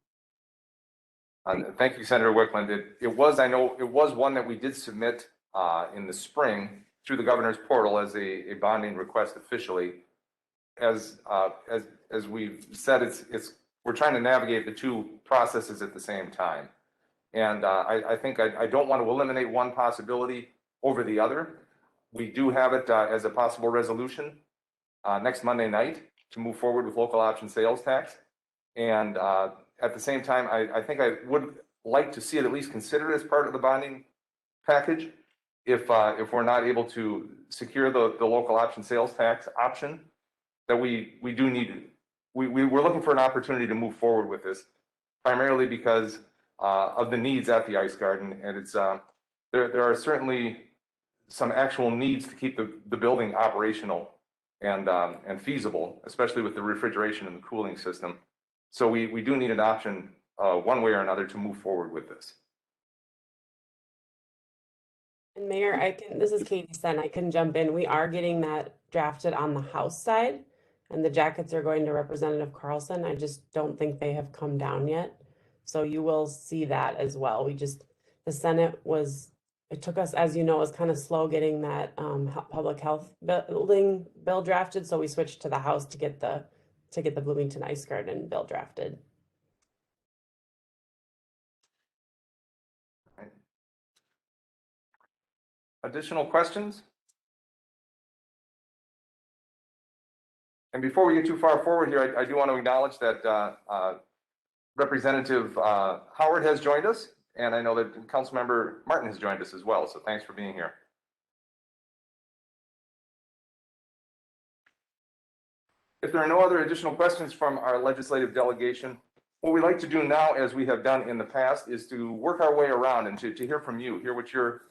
Thank you, Senator Wicklund. I know it was one that we did submit in the spring through the governor's portal as a bonding request officially. As we've said, we're trying to navigate the two processes at the same time. And I think I don't want to eliminate one possibility over the other. We do have it as a possible resolution next Monday night to move forward with local option sales tax. And at the same time, I think I would like to see it at least considered as part of the bonding package. If we're not able to secure the local option sales tax option, that we do need, we're looking for an opportunity to move forward with this, primarily because of the needs at the ice garden. And it's there are certainly some actual needs to keep the building operational and feasible, especially with the refrigeration and the cooling system. So we do need an option one way or another to move forward with this. And Mayor, this is Katie Sen, I can jump in. We are getting that drafted on the House side, and the jackets are going to Representative Carlson. I just don't think they have come down yet. So you will see that as well. The Senate it took us, as you know, it was kind of slow getting that public health building bill drafted. So we switched to the House to get the Bloomington Ice Garden bill drafted. Right. Additional questions? And before we get too far forward here, I do want to acknowledge that Representative Howard has joined us, and I know that Councilmember Martin has joined us as well. So thanks for being here. If there are no other additional questions from our legislative delegation, what we like to do now, as we have done in the past, is to work our way around and to hear from you, hear what your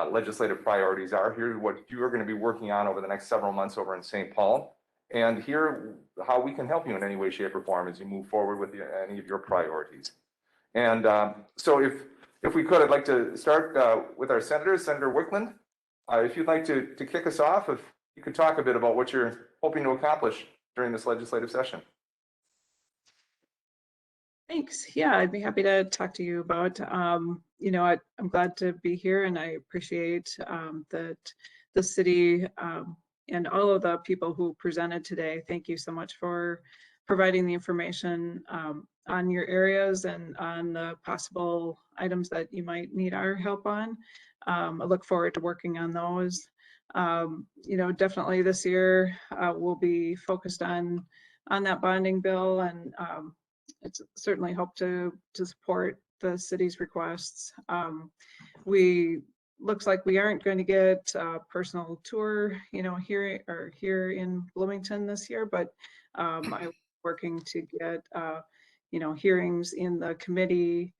legislative priorities are, hear what you are going to be working on over the next several months over in St. Paul, and hear how we can help you in any way, shape, or form as you move forward with any of your priorities. And so if we could, I'd like to start with our senators. Senator Wicklund, if you'd like to kick us off, if you could talk a bit about what you're hoping to accomplish during this legislative session. Thanks. Yeah, I'd be happy to talk to you about, I'm glad to be here, and I appreciate that the city and all of the people who presented today. Thank you so much for providing the information on your areas and on the possible items that you might need our help on. I look forward to working on those. You know, definitely this year we'll be focused on that bonding bill, and it's certainly hope to support the city's requests. Looks like we aren't going to get a personal tour, you know, here in Bloomington this year, but I'm working to get you know, hearings in the committee.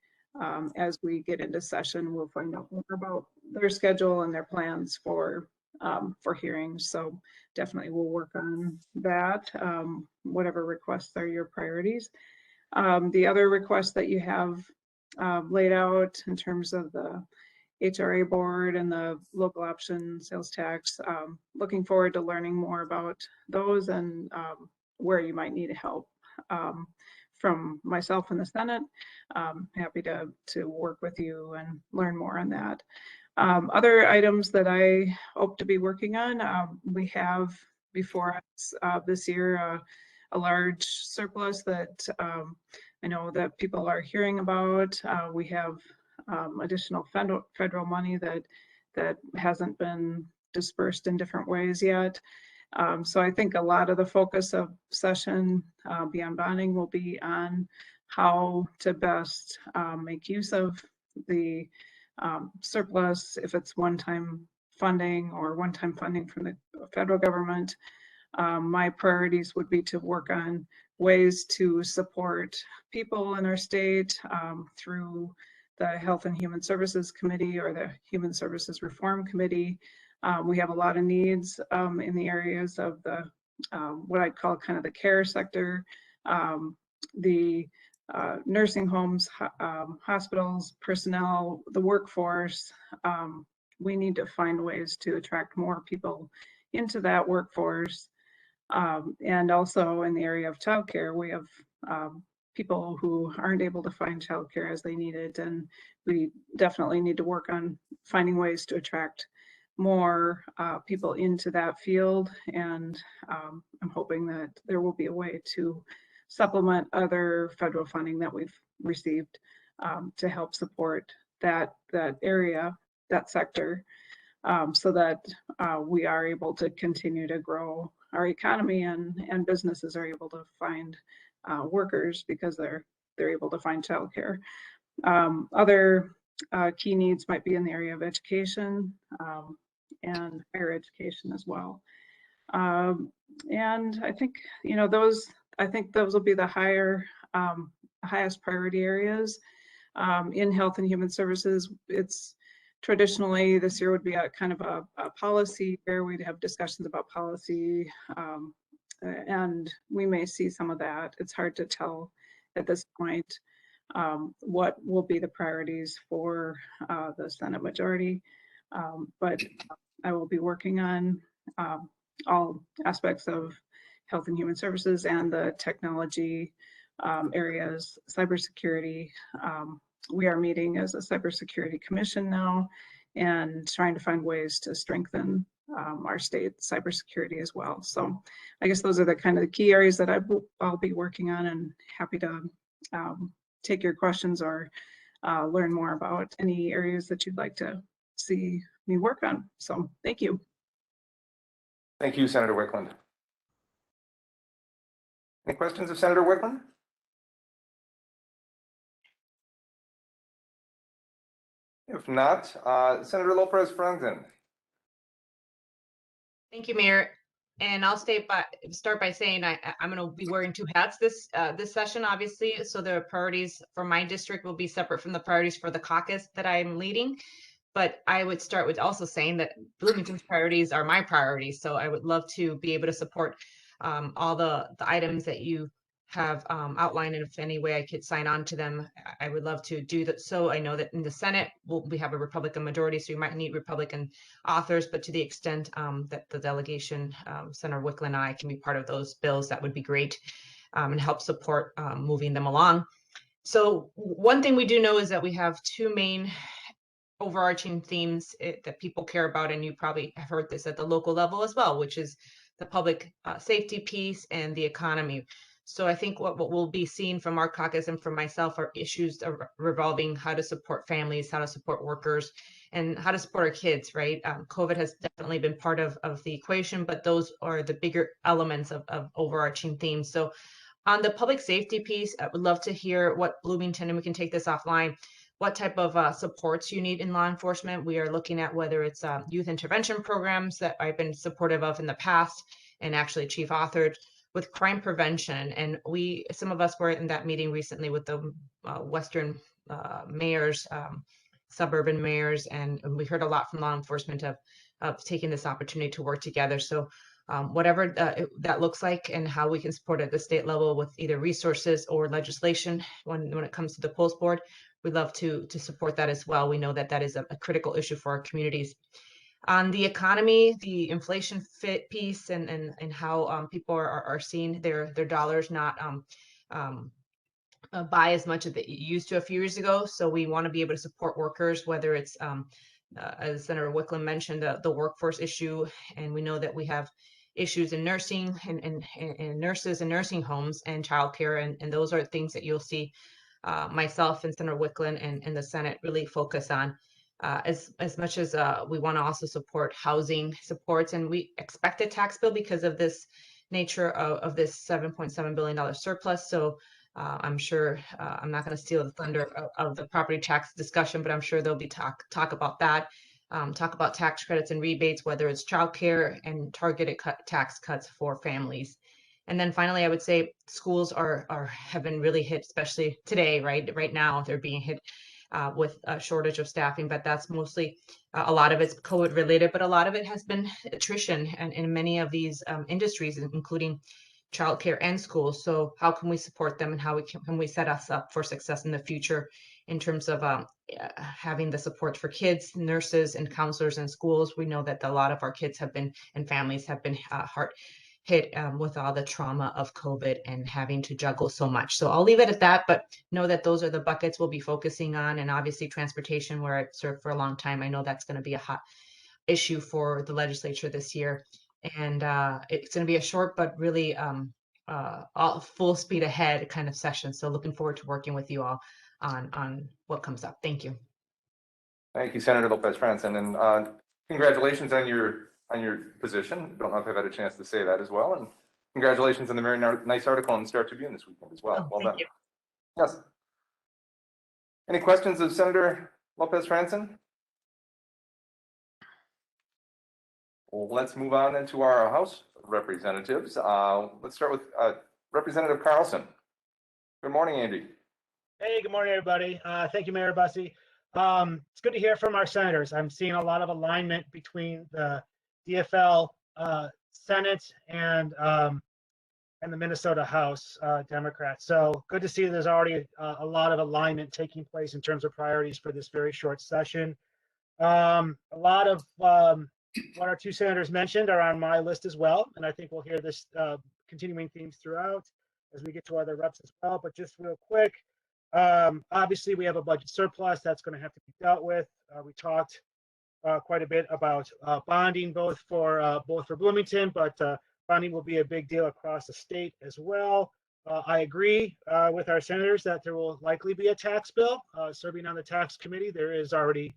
As we get into session, we'll find out more about their schedule and their plans for hearings. So definitely we'll work on that. Whatever requests are your priorities. The other requests that you have laid out in terms of the HRA board and the local option sales tax, looking forward to learning more about those and where you might need help from myself in the Senate. Happy to work with you and learn more on that. Other items that I hope to be working on, we have before us this year a large surplus that I know that people are hearing about. We have additional federal money that hasn't been dispersed in different ways yet. So I think a lot of the focus of session beyond bonding will be on how to best make use of the surplus, if it's one-time funding or one-time funding from the federal government. My priorities would be to work on ways to support people in our state through the Health and Human Services Committee or the Human Services Reform Committee. We have a lot of needs in the areas of the what I'd call kind of the care sector, the nursing homes, hospitals, personnel, the workforce. We need to find ways to attract more people into that workforce. And also in the area of childcare, we have people who aren't able to find childcare as they need it, and we definitely need to work on finding ways to attract more people into that field. And I'm hoping that there will be a way to supplement other federal funding that we've received to help support that area, that sector, so that we are able to continue to grow our economy and businesses are able to find workers because they're able to find childcare. Other key needs might be in the area of education and higher education as well. And I think, you know, those will be the highest priority areas. In health and human services, it's traditionally this year would be a kind of a policy where we'd have discussions about policy, and we may see some of that. It's hard to tell at this point what will be the priorities for the Senate majority, but I will be working on all aspects of health and human services and the technology areas, cybersecurity. We are meeting as a cybersecurity commission now and trying to find ways to strengthen our state cybersecurity as well. So I guess those are the kind of the key areas that I'll be working on, and happy to take your questions or learn more about any areas that you'd like to see me work on. So thank you. Thank you, Senator Wicklund. Any questions of Senator Wicklund? If not, Senator Lopez Franzen. Thank you, Mayor. And I'll start by saying I'm going to be wearing two hats this session, obviously. So the priorities for my district will be separate from the priorities for the caucus that I'm leading. But I would start with also saying that Bloomington's priorities are my priorities. So I would love to be able to support all the items that you have outlined, and if any way I could sign on to them, I would love to do that. So I know that in the Senate, we have a Republican majority, so you might need Republican authors, but to the extent that the delegation, Senator Wicklund and I can be part of those bills, that would be great, and help support moving them along. So one thing we do know is that we have two main overarching themes that people care about, and you probably have heard this at the local level as well, which is the public safety piece and the economy. So I think what we'll be seeing from our caucus and from myself are issues revolving how to support families, how to support workers, and how to support our kids, right? COVID has definitely been part of the equation, but those are the bigger elements of overarching themes. So on the public safety piece, I would love to hear what Bloomington, and we can take this offline, what type of supports you need in law enforcement. We are looking at whether it's youth intervention programs that I've been supportive of in the past and actually chief authored with crime prevention. And some of us were in that meeting recently with the Western mayors, suburban mayors, and we heard a lot from law enforcement of taking this opportunity to work together. So whatever that looks like and how we can support at the state level with either resources or legislation when it comes to the Pulse Board, we'd love to support that as well. We know that that is a critical issue for our communities. On the economy, the inflation fit piece and how people are seeing their dollars not buy as much as they used to a few years ago. So we want to be able to support workers, whether it's as Senator Wicklund mentioned, the workforce issue, and we know that we have issues in nursing and nurses and nursing homes and childcare, and those are things that you'll see myself and Senator Wicklund and the Senate really focus on. As much as we want to also support housing supports, and we expect a tax bill because of this nature of this $7.7 billion surplus. So I'm sure I'm not going to steal the thunder of the property tax discussion, but I'm sure there'll be talk about that. Talk about tax credits and rebates, whether it's childcare and targeted tax cuts for families. And then finally, I would say schools have been really hit, especially today, right now, they're being hit with a shortage of staffing, but that's mostly a lot of it's COVID related, but a lot of it has been attrition in many of these industries, including childcare and schools. So how can we support them, and how can we set us up for success in the future in terms of having the support for kids, nurses, and counselors in schools? We know that a lot of our kids and families have been hard hit with all the trauma of COVID and having to juggle so much. So I'll leave it at that, but know that those are the buckets we'll be focusing on. And obviously transportation, where I've served for a long time, I know that's going to be a hot issue for the legislature this year. And it's going to be a short, but really all full speed ahead kind of session. So looking forward to working with you all on what comes up. Thank you. Thank you, Senator Lopez Franson, and congratulations on your position. Don't know if I've had a chance to say that as well, and congratulations on the very nice article in the Star Tribune this weekend as well. Well done. You. Yes. Any questions of Senator Lopez Franson? Well, let's move on into our House representatives. Let's start with Representative Carlson. Good morning, Andy. Hey, good morning, everybody. Thank you, Mayor Bussey. It's good to hear from our senators. I'm seeing a lot of alignment between the DFL Senate and the Minnesota House Democrats. So good to see there's already a lot of alignment taking place in terms of priorities for this very short session. A lot of what our two senators mentioned are on my list as well, and I think we'll hear this continuing themes throughout as we get to other reps as well. But just real quick, obviously we have a budget surplus that's going to have to be dealt with. We talked quite a bit about bonding, both for Bloomington, but bonding will be a big deal across the state as well. I agree with our senators that there will likely be a tax bill. Serving on the tax committee, there is already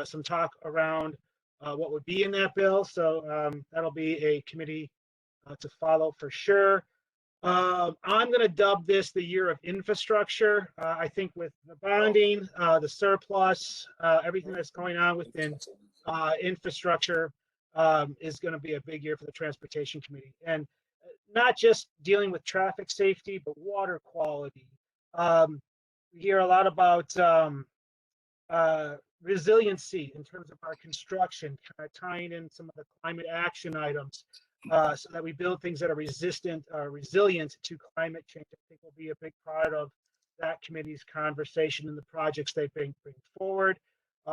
some talk around what would be in that bill. So that'll be a committee to follow for sure. I'm going to dub this the year of infrastructure. I think with the bonding, the surplus, everything that's going on within infrastructure is going to be a big year for the Transportation Committee. And not just dealing with traffic safety, but water quality. We hear a lot about resiliency in terms of our construction, kind of tying in some of the climate action items so that we build things that are resilient to climate change. I think will be a big part of that committee's conversation and the projects they bring forward.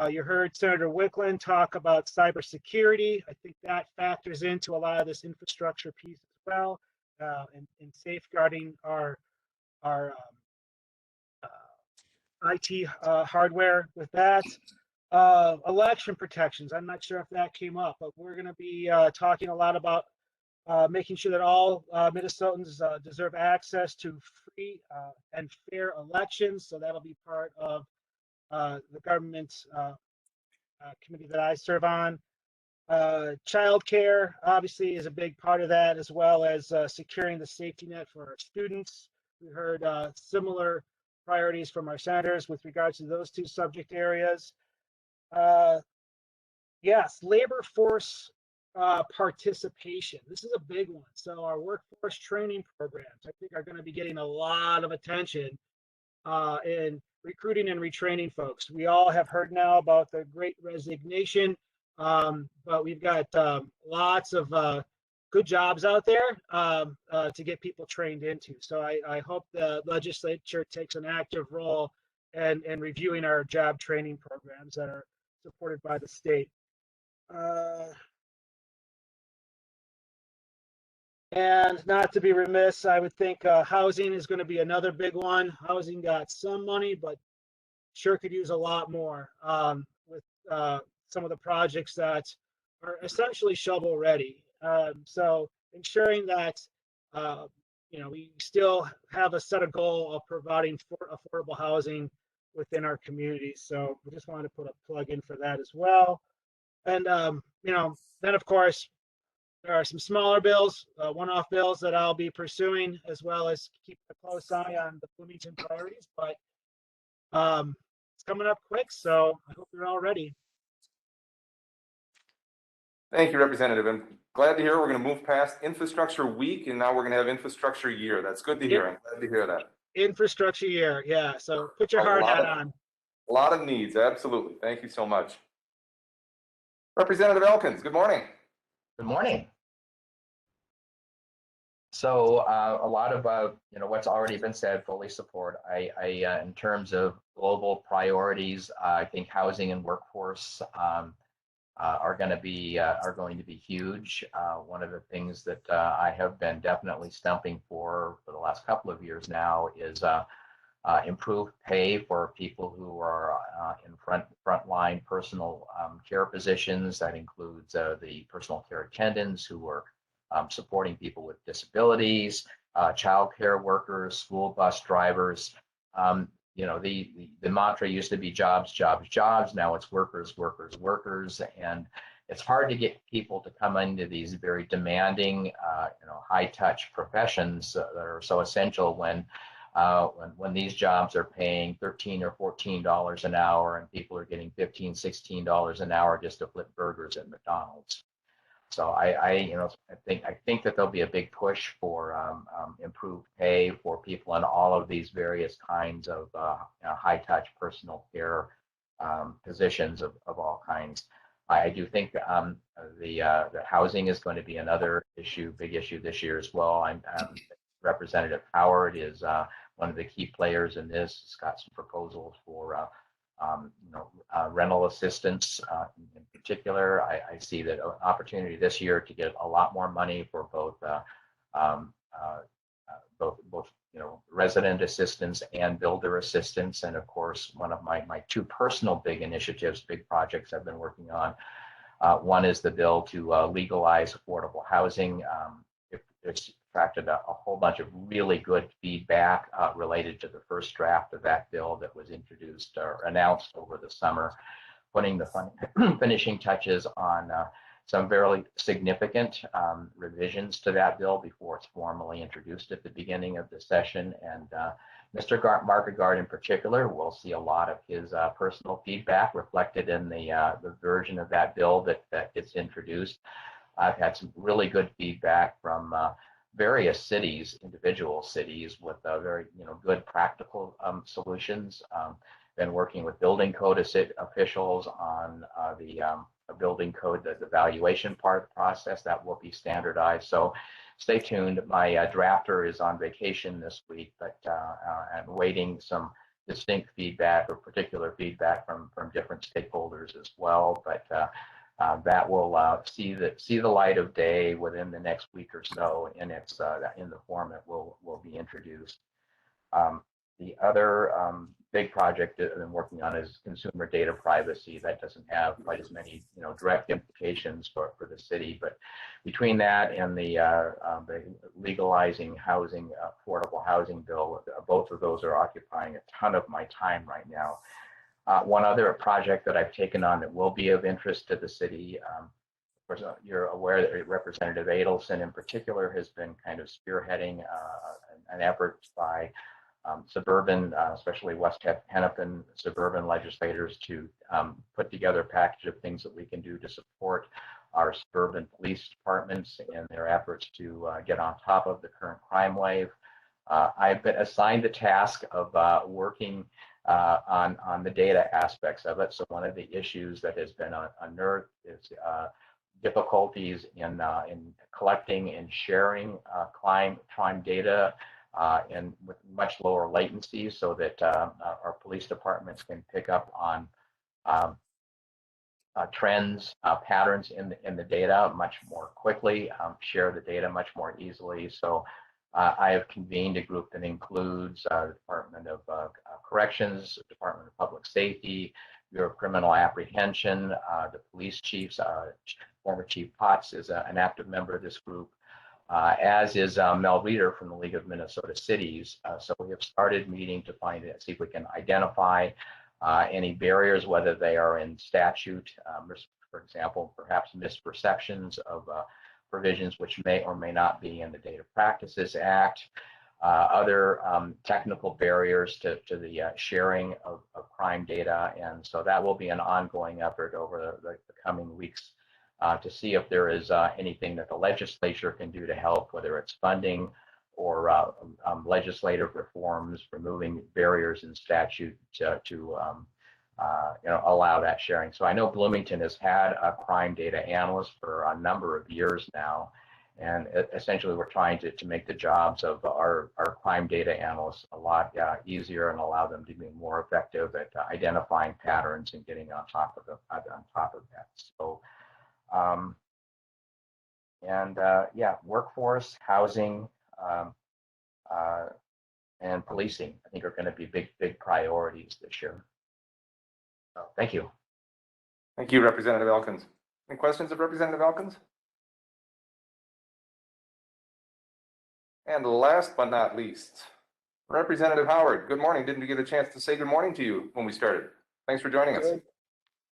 You heard Senator Wicklund talk about cybersecurity. I think that factors into a lot of this infrastructure piece as well, in safeguarding our IT hardware with that. Election protections. I'm not sure if that came up, but we're going to be talking a lot about making sure that all Minnesotans deserve access to free and fair elections. So that'll be part of the government committee that I serve on. Childcare obviously is a big part of that, as well as securing the safety net for our students. We heard similar priorities from our senators with regards to those two subject areas. Yes, labor force participation. This is a big one. So our workforce training programs, I think, are going to be getting a lot of attention in recruiting and retraining folks. We all have heard now about the Great Resignation, but we've got lots of good jobs out there to get people trained into. So I hope the legislature takes an active role in reviewing our job training programs that are supported by the state. And not to be remiss, I would think housing is going to be another big one. Housing got some money, but sure could use a lot more with some of the projects that are essentially shovel ready. So ensuring that we still have a set of goal of providing affordable housing within our communities. So we just wanted to put a plug in for that as well. And then of course, there are some smaller bills, one-off bills that I'll be pursuing, as well as keep a close eye on the Bloomington priorities. But it's coming up quick, so I hope you're all ready. Thank you, Representative. I'm glad to hear we're going to move past Infrastructure Week, and now we're going to have Infrastructure Year. That's good to hear. I'm glad to hear that. Infrastructure Year, yeah. So put your hard hat on. A lot of needs, absolutely. Thank you so much. Representative Elkins, good morning. Good morning. So a lot of what's already been said, fully support. I in terms of global priorities, I think housing and workforce are going to be huge. One of the things that I have been definitely stumping for the last couple of years now is improved pay for people who are in frontline personal care positions. That includes the personal care attendants who are supporting people with disabilities, child care workers, school bus drivers. The mantra used to be jobs, jobs, jobs. Now it's workers, workers, workers. And it's hard to get people to come into these very demanding, high touch professions that are so essential when these jobs are paying $13 or $14 an hour and people are getting $15, $16 an hour just to flip burgers at McDonald's. So I think that there'll be a big push for improved pay for people in all of these various kinds of high touch personal care positions of all kinds. I do think the housing is going to be another big issue this year as well. Representative Howard is one of the key players in this. He's got some proposals for rental assistance in particular. I see that an opportunity this year to get a lot more money for both resident assistance and builder assistance. And of course, one of my two personal big initiatives, big projects I've been working on. One is the bill to legalize affordable housing. It's attracted a whole bunch of really good feedback related to the first draft of that bill that was introduced or announced over the summer, putting the finishing touches on some fairly significant revisions to that bill before it's formally introduced at the beginning of the session. And Mr. Markegard in particular will see a lot of his personal feedback reflected in the version of that bill that gets introduced. I've had some really good feedback from various cities, individual cities with very good practical solutions. Been working with building code officials on the building code, the evaluation part of the process that will be standardized. So stay tuned. My drafter is on vacation this week, but I'm waiting some distinct feedback or particular feedback from different stakeholders as well. But that will see the light of day within the next week or so, and it's in the form it will be introduced. The other big project that I've been working on is consumer data privacy. That doesn't have quite as many, direct implications for the city, but between that and the legalizing housing, affordable housing bill, both of those are occupying a ton of my time right now. One other project that I've taken on that will be of interest to the city, of course, you're aware that Representative Adelson in particular has been kind of spearheading an effort by suburban, especially West Hennepin suburban legislators to put together a package of things that we can do to support our suburban police departments in their efforts to get on top of the current crime wave. I've been assigned the task of working on the data aspects of it. So one of the issues that has been unearthed is difficulties in collecting and sharing crime data and with much lower latency, so that our police departments can pick up on trends, patterns in the data much more quickly, share the data much more easily. So I have convened a group that includes the Department of Corrections, Department of Public Safety, Bureau of Criminal Apprehension, the police chiefs. Former Chief Potts is an active member of this group, as is Mel Reeder from the League of Minnesota Cities. So we have started meeting to see if we can identify any barriers, whether they are in statute, for example, perhaps misperceptions of provisions which may or may not be in the Data Practices Act, other technical barriers to the sharing of crime data. And so that will be an ongoing effort over the coming weeks to see if there is anything that the legislature can do to help, whether it's funding or legislative reforms, removing barriers in statute to allow that sharing. So I know Bloomington has had a crime data analyst for a number of years now, and essentially we're trying to make the jobs of our crime data analysts a lot easier and allow them to be more effective at identifying patterns and getting on top of that. So workforce, housing, and policing, I think, are going to be big priorities this year. So thank you. Thank you, Representative Elkins. Any questions of Representative Elkins? And last but not least, Representative Howard, good morning. Didn't get a chance to say good morning to you when we started. Thanks for joining us.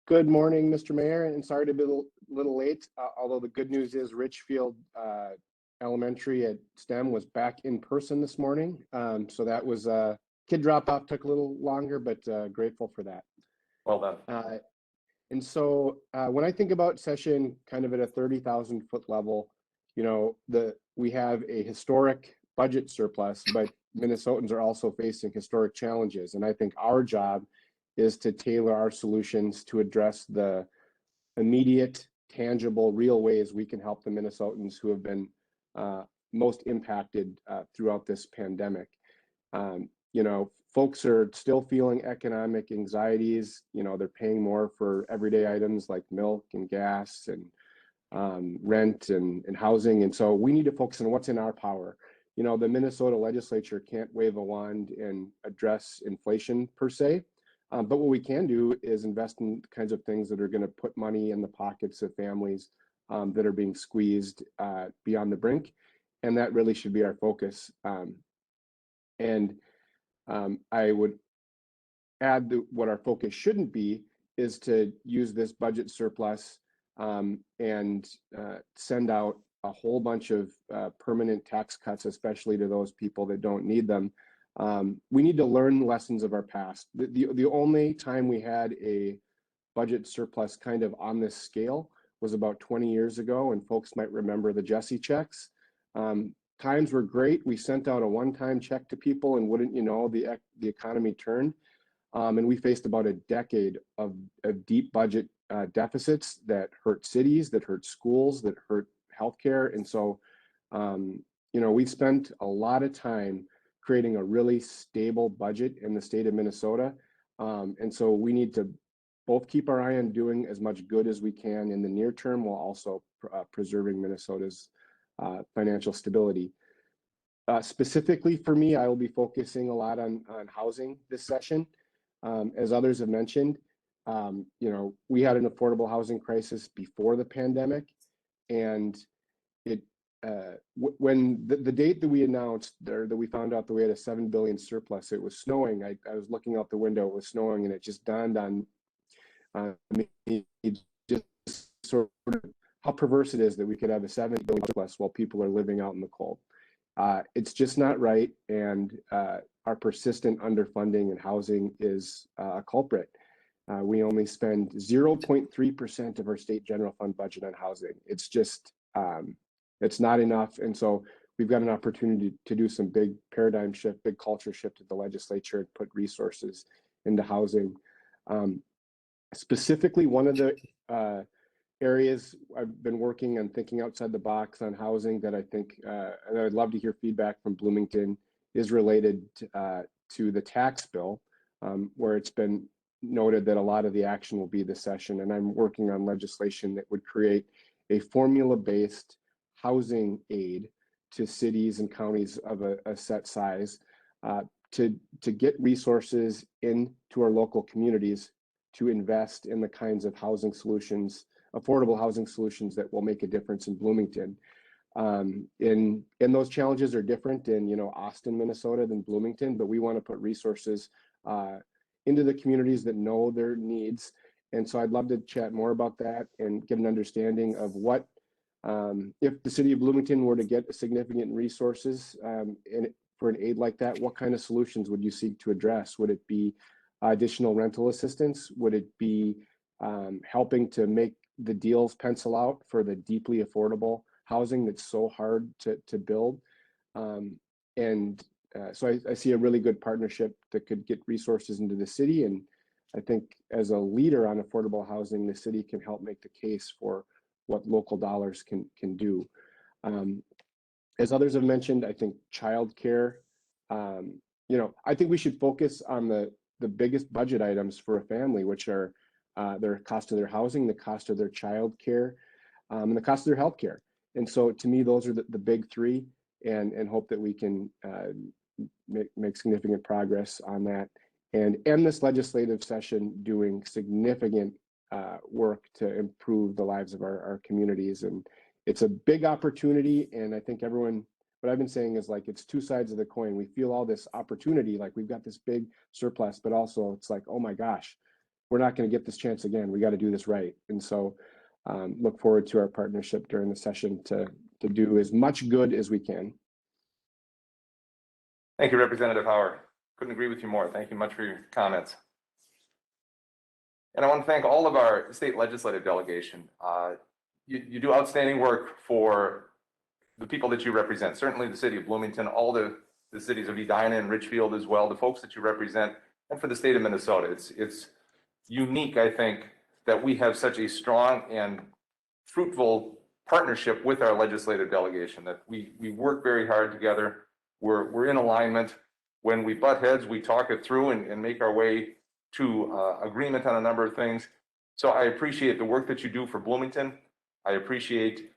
Good morning, Mr. Mayor, and sorry to be a little late, although the good news is Richfield Elementary at STEM was back in person this morning. So that was kid drop off took a little longer, but grateful for that. Well done. And so when I think about session kind of at a 30,000 foot level, we have a historic budget surplus, but Minnesotans are also facing historic challenges. And I think our job is to tailor our solutions to address the immediate, tangible, real ways we can help the Minnesotans who have been most impacted throughout this pandemic. Folks are still feeling economic anxieties. They're paying more for everyday items like milk and gas and rent and housing. And so we need to focus on what's in our power. The Minnesota legislature can't wave a wand and address inflation per se. But what we can do is invest in kinds of things that are going to put money in the pockets of families that are being squeezed beyond the brink. And that really should be our focus. I would add that what our focus shouldn't be is to use this budget surplus and send out a whole bunch of permanent tax cuts, especially to those people that don't need them. We need to learn lessons of our past. The only time we had a budget surplus kind of on this scale was about 20 years ago, and folks might remember the Jesse checks. Times were great. We sent out a one-time check to people, and wouldn't you know, the economy turned. And we faced about a decade of deep budget deficits that hurt cities, that hurt schools, that hurt healthcare. And so, we spent a lot of time creating a really stable budget in the state of Minnesota. And so we need to both keep our eye on doing as much good as we can in the near term, while also preserving Minnesota's financial stability. Specifically for me, I will be focusing a lot on housing this session. As others have mentioned, we had an affordable housing crisis before the pandemic, and when the date that we announced there, that we found out that we had a $7 billion surplus, it was snowing. I was looking out the window, it was snowing, and it just dawned on me just sort of how perverse it is that we could have a $7 billion surplus while people are living out in the cold. It's just not right, and our persistent underfunding in housing is a culprit. We only spend 0.3% of our state general fund budget on housing. It's just, it's not enough. And so we've got an opportunity to do some big paradigm shift, big culture shift at the legislature and put resources into housing. Specifically, one of the areas I've been working on thinking outside the box on housing that I think, and I'd love to hear feedback from Bloomington, is related to the tax bill, where it's been noted that a lot of the action will be this session. And I'm working on legislation that would create a formula-based housing aid to cities and counties of a set size to get resources into our local communities to invest in the kinds of housing solutions, affordable housing solutions that will make a difference in Bloomington. And those challenges are different in Austin, Minnesota than Bloomington, but we want to put resources into the communities that know their needs. And so I'd love to chat more about that and get an understanding of what, if the city of Bloomington were to get significant resources for an aid like that, what kind of solutions would you seek to address? Would it be additional rental assistance? Would it be helping to make the deals pencil out for the deeply affordable housing that's so hard to build? So I see a really good partnership that could get resources into the city. And I think as a leader on affordable housing, the city can help make the case for what local dollars can do. As others have mentioned, I think childcare, I think we should focus on the biggest budget items for a family, which are their cost of their housing, the cost of their childcare, and the cost of their healthcare. And so to me, those are the big three, and hope that we can make significant progress on that and end this legislative session doing significant work to improve the lives of our communities. And it's a big opportunity. And I think everyone, what I've been saying is like, it's two sides of the coin. We feel all this opportunity, like we've got this big surplus, but also it's like, oh my gosh, we're not going to get this chance again. We got to do this right. And so look forward to our partnership during the session to do as much good as we can. Thank you, Representative Howard. Couldn't agree with you more. Thank you much for your comments. And I want to thank all of our state legislative delegation. You do outstanding work for the people that you represent, certainly the city of Bloomington, all the cities of Edina and Richfield as well, the folks that you represent, and for the state of Minnesota. It's unique, I think, that we have such a strong and fruitful partnership with our legislative delegation, that we work very hard together. We're in alignment. When we butt heads, we talk it through and make our way to agreement on a number of things. So I appreciate the work that you do for Bloomington. I appreciate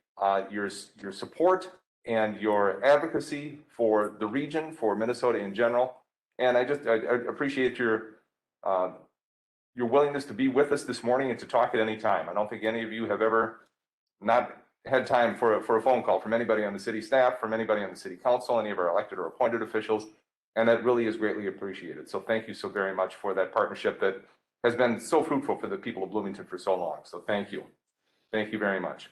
your support and your advocacy for the region, for Minnesota in general. And I appreciate your willingness to be with us this morning and to talk at any time. I don't think any of you have ever not had time for a phone call from anybody on the city staff, from anybody on the city council, any of our elected or appointed officials, and that really is greatly appreciated. So thank you so very much for that partnership that has been so fruitful for the people of Bloomington for so long. So thank you. Thank you very much.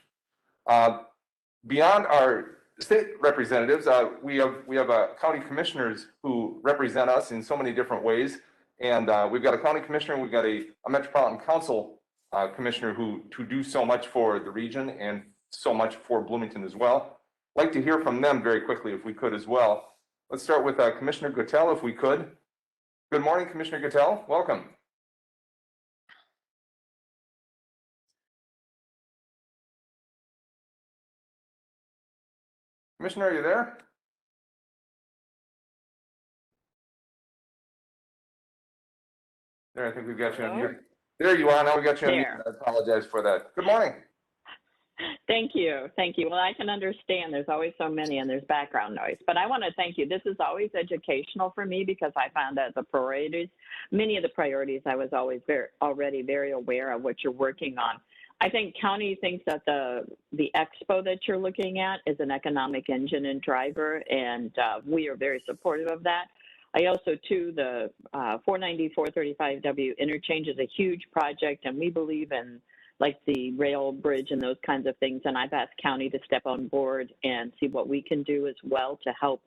Beyond our state representatives, we have county commissioners who represent us in so many different ways. And we've got a county commissioner, we've got a metropolitan council commissioner who do so much for the region and so much for Bloomington as well. I'd like to hear from them very quickly if we could as well. Let's start with Commissioner Guttel, if we could. Good morning, Commissioner Guttel. Welcome. Commissioner, are you there? There, I think we've got you on mute. There you are. Now we got you on mute. I apologize for that. Good morning. Thank you. Thank you. Well, I can understand there's always so many and there's background noise, but I want to thank you. This is always educational for me because I found that the priorities, many of the priorities, I was always already very aware of what you're working on. I think county thinks that the Expo that you're looking at is an economic engine and driver, and we are very supportive of that. I also, too, the 490, 435W interchange is a huge project, and we believe in like the rail bridge and those kinds of things. And I've asked county to step on board and see what we can do as well to help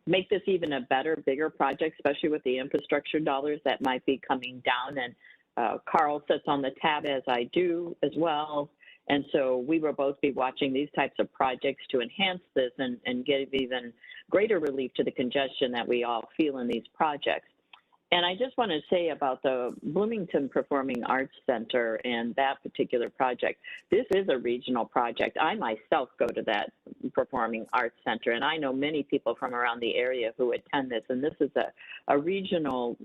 make this even a better, bigger project, especially with the infrastructure dollars that might be coming down. And Karl sits on the tab as I do as well. And so we will both be watching these types of projects to enhance this and give even greater relief to the congestion that we all feel in these projects. And I just want to say about the Bloomington Performing Arts Center and that particular project, this is a regional project. I myself go to that Performing Arts Center, and I know many people from around the area who attend this, and this is a regional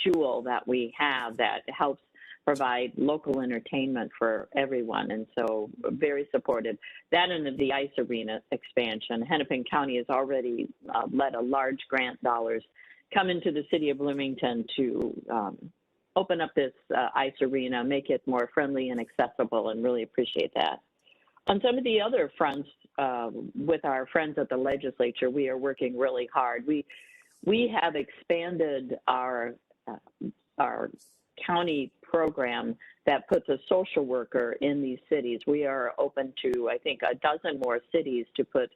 jewel that we have that helps provide local entertainment for everyone, and so very supportive. That and the ice arena expansion. Hennepin County has already led a large grant dollars come into the city of Bloomington to open up this ice arena, make it more friendly and accessible, and really appreciate that. On some of the other fronts, with our friends at the legislature, we are working really hard. We have expanded our county program that puts a social worker in these cities. We are open to, I think, a dozen more cities to put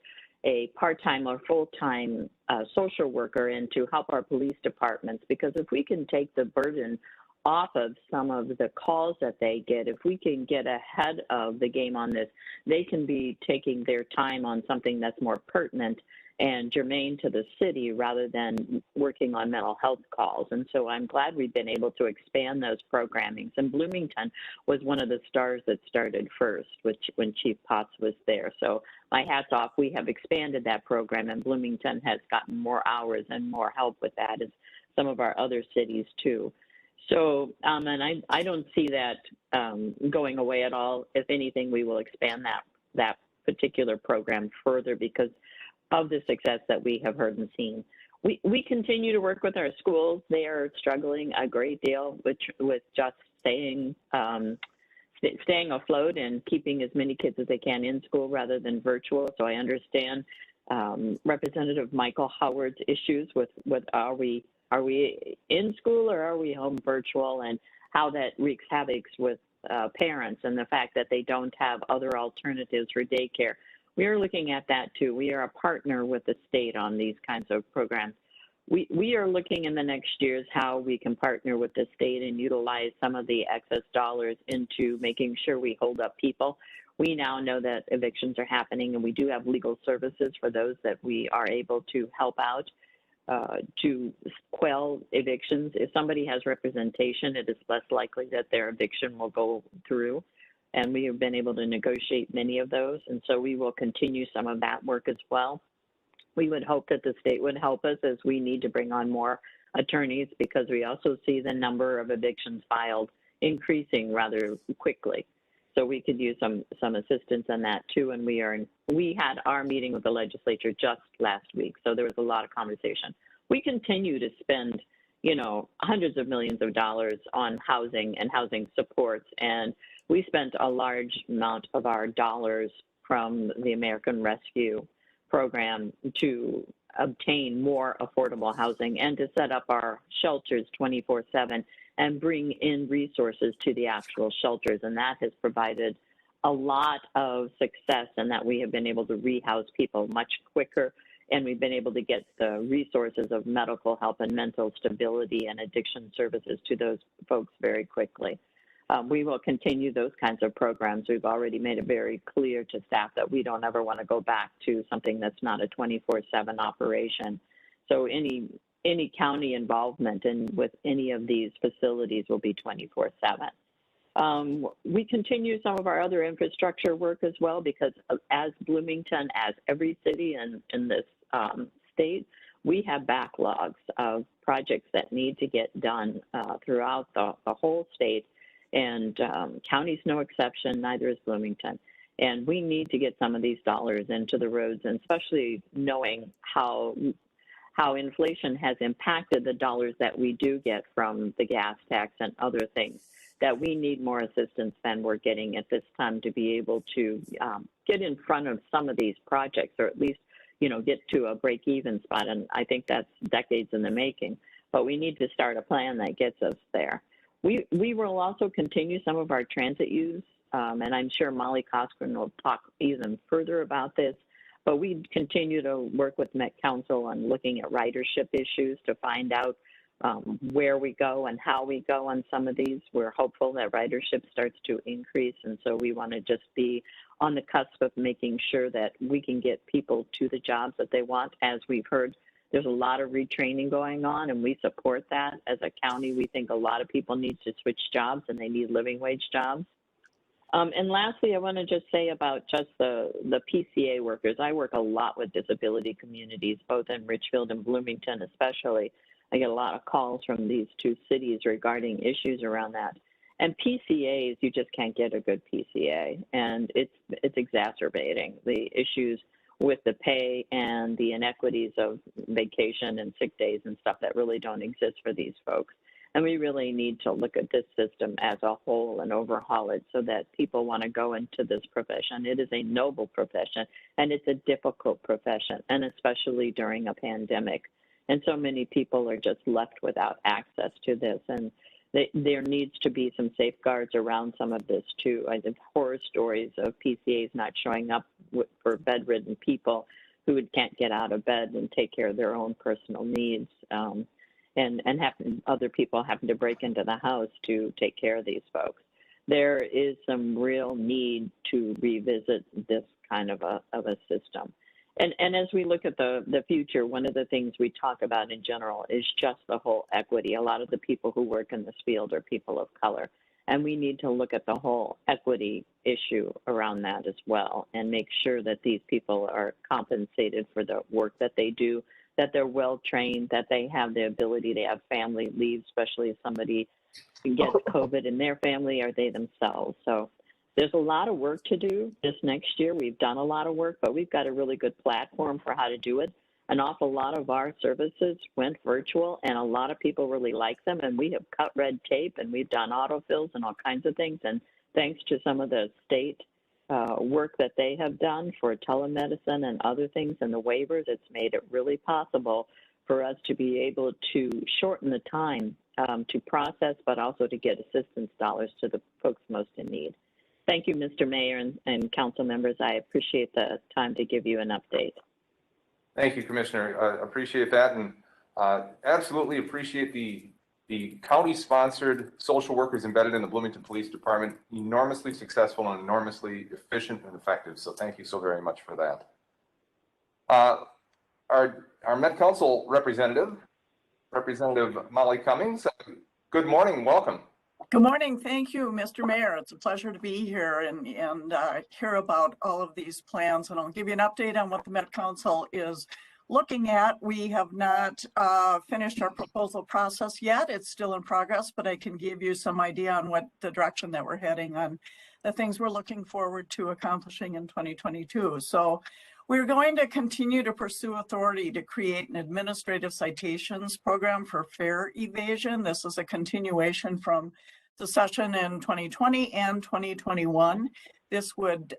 a part-time or full-time social worker in to help our police departments, because if we can take the burden off of some of the calls that they get, if we can get ahead of the game on this, they can be taking their time on something that's more pertinent and germane to the city rather than working on mental health calls. And so I'm glad we've been able to expand those programmings. And Bloomington was one of the stars that started first, which when Chief Potts was there. So my hat's off. We have expanded that program, and Bloomington has gotten more hours and more help with that as some of our other cities too. So, and I don't see that going away at all. If anything, we will expand that particular program further because of the success that we have heard and seen. We continue to work with our schools. They are struggling a great deal with just staying afloat and keeping as many kids as they can in school rather than virtual. So I understand Representative Michael Howard's issues with are we in school or are we home virtual, and how that wreaks havoc with parents and the fact that they don't have other alternatives for daycare. We are looking at that too. We are a partner with the state on these kinds of programs. We are looking in the next years how we can partner with the state and utilize some of the excess dollars into making sure we hold up people. We now know that evictions are happening, and we do have legal services for those that we are able to help out to quell evictions. If somebody has representation, it is less likely that their eviction will go through. And we have been able to negotiate many of those. And so we will continue some of that work as well. We would hope that the state would help us as we need to bring on more attorneys, because we also see the number of evictions filed increasing rather quickly. So we could use some assistance on that too. And we had our meeting with the legislature just last week. So there was a lot of conversation. We continue to spend, hundreds of millions of dollars on housing and housing supports. And we spent a large amount of our dollars from the American Rescue Program to obtain more affordable housing and to set up our shelters 24/7 and bring in resources to the actual shelters. And that has provided a lot of success in that we have been able to rehouse people much quicker, and we've been able to get the resources of medical help and mental stability and addiction services to those folks very quickly. We will continue those kinds of programs. We've already made it very clear to staff that we don't ever want to go back to something that's not a 24/7 operation. So any county involvement with any of these facilities will be 24/7. We continue some of our other infrastructure work as well, because as Bloomington, as every city in this state, we have backlogs of projects that need to get done throughout the whole state. And county's no exception, neither is Bloomington. And we need to get some of these dollars into the roads, and especially knowing how inflation has impacted the dollars that we do get from the gas tax and other things, that we need more assistance than we're getting at this time to be able to get in front of some of these projects, or at least, get to a break-even spot. And I think that's decades in the making, but we need to start a plan that gets us there. We will also continue some of our transit use, and I'm sure Molly Coskren will talk even further about this. But we continue to work with Met Council on looking at ridership issues to find out where we go and how we go on some of these. We're hopeful that ridership starts to increase, and so we want to just be on the cusp of making sure that we can get people to the jobs that they want. As we've heard, there's a lot of retraining going on, and we support that. As a county, we think a lot of people need to switch jobs, and they need living wage jobs. And lastly, I want to just say about just the PCA workers. I work a lot with disability communities, both in Richfield and Bloomington especially. I get a lot of calls from these two cities regarding issues around that. And PCAs, you just can't get a good PCA, and it's exacerbating the issues with the pay and the inequities of vacation and sick days and stuff that really don't exist for these folks. And we really need to look at this system as a whole and overhaul it so that people want to go into this profession. It is a noble profession, and it's a difficult profession, and especially during a pandemic. And so many people are just left without access to this. And there needs to be some safeguards around some of this too. I have horror stories of PCAs not showing up for bedridden people who can't get out of bed and take care of their own personal needs. And having other people having to break into the house to take care of these folks. There is some real need to revisit this kind of a system. And as we look at the future, one of the things we talk about in general is just the whole equity. A lot of the people who work in this field are people of color, and we need to look at the whole equity issue around that as well and make sure that these people are compensated for the work that they do, that they're well trained, that they have the ability to have family leave, especially if somebody gets COVID in their family or they themselves. So there's a lot of work to do this next year. We've done a lot of work, but we've got a really good platform for how to do it. An awful lot of our services went virtual, and a lot of people really like them, and we have cut red tape, and we've done autofills and all kinds of things. And thanks to some of the state work that they have done for telemedicine and other things and the waivers, it's made it really possible for us to be able to shorten the time to process, but also to get assistance dollars to the folks most in need. Thank you, Mr. Mayor and council members. I appreciate the time to give you an update. Thank you, Commissioner. Appreciate that, and absolutely appreciate the county-sponsored social workers embedded in the Bloomington Police Department, enormously successful and enormously efficient and effective. So thank you so very much for that. Our Met Council representative, Representative Molly Cummings. Good morning, welcome. Good morning. Thank you, Mr. Mayor. It's a pleasure to be here and hear about all of these plans. And I'll give you an update on what the Met Council is looking at. We have not finished our proposal process yet. It's still in progress, but I can give you some idea on what the direction that we're heading on, the things we're looking forward to accomplishing in 2022. So we're going to continue to pursue authority to create an administrative citations program for fare evasion. This is a continuation from the session in 2020 and 2021. This would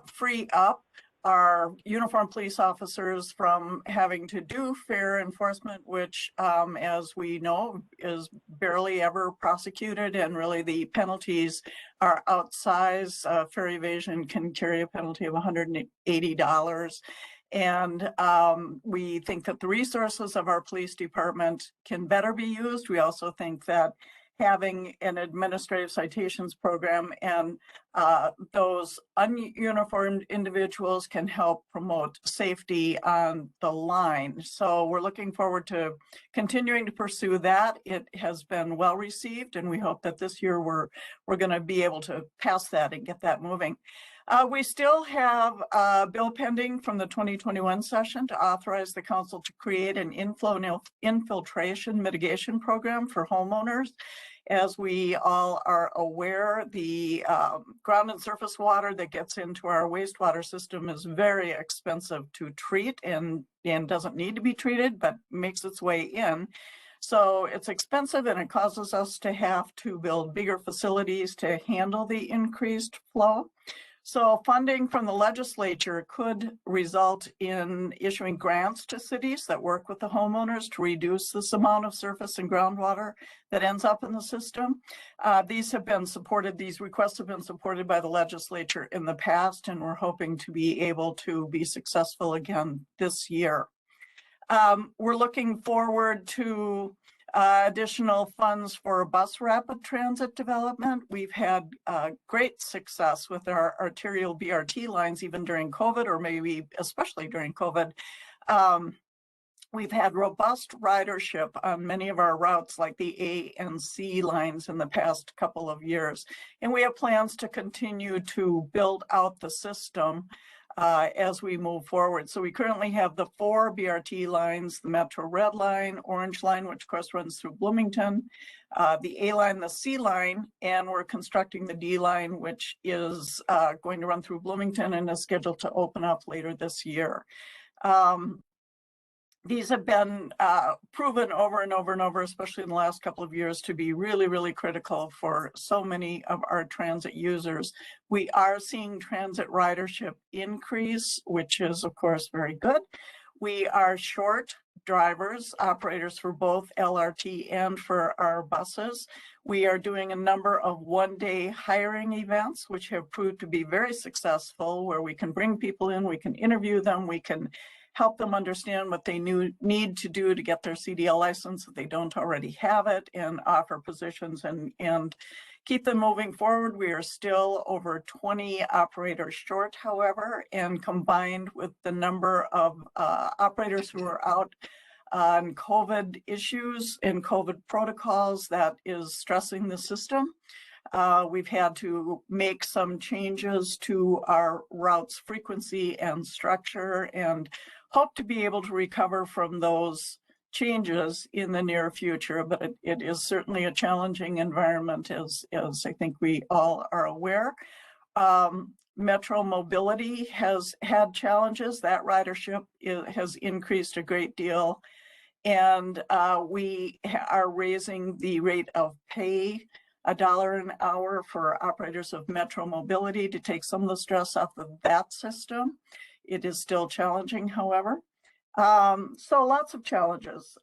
free up our uniformed police officers from having to do fare enforcement, which, as we know, is barely ever prosecuted, and really the penalties are outsized. Fare evasion can carry a penalty of $180. And we think that the resources of our police department can better be used. We also think that having an administrative citations program and those ununiformed individuals can help promote safety on the line. So we're looking forward to continuing to pursue that. It has been well received, and we hope that this year we're going to be able to pass that and get that moving. We still have a bill pending from the 2021 session to authorize the council to create an infiltration mitigation program for homeowners. As we all are aware, the ground and surface water that gets into our wastewater system is very expensive to treat and doesn't need to be treated, but makes its way in. So it's expensive and it causes us to have to build bigger facilities to handle the increased flow. So funding from the legislature could result in issuing grants to cities that work with the homeowners to reduce this amount of surface and groundwater that ends up in the system. These requests have been supported by the legislature in the past, and we're hoping to be able to be successful again this year. We're looking forward to additional funds for bus rapid transit development. We've had great success with our arterial BRT lines, even during COVID, or maybe especially during COVID. We've had robust ridership on many of our routes, like the A and C lines, in the past couple of years. And we have plans to continue to build out the system as we move forward. So we currently have the 4 BRT lines: the Metro Red Line, Orange Line, which of course runs through Bloomington, the A line, the C line, and we're constructing the D line, which is going to run through Bloomington and is scheduled to open up later this year. These have been proven over and over and over, especially in the last couple of years, to be really, really critical for so many of our transit users. We are seeing transit ridership increase, which is, of course, very good. We are short drivers, operators for both LRT and for our buses. We are doing a number of one-day hiring events, which have proved to be very successful, where we can bring people in, we can interview them, we can help them understand what they need to do to get their CDL license if they don't already have it, and offer positions and keep them moving forward. We are still over 20 operators short, however, and combined with the number of operators who are out on COVID issues and COVID protocols, that is stressing the system. We've had to make some changes to our routes frequency and structure, and hope to be able to recover from those changes in the near future. But it is certainly a challenging environment, as I think we all are aware. Metro mobility has had challenges. That ridership has increased a great deal. And we are raising the rate of pay $1 an hour for operators of Metro mobility to take some of the stress off of that system. It is still challenging, however. So lots of challenges.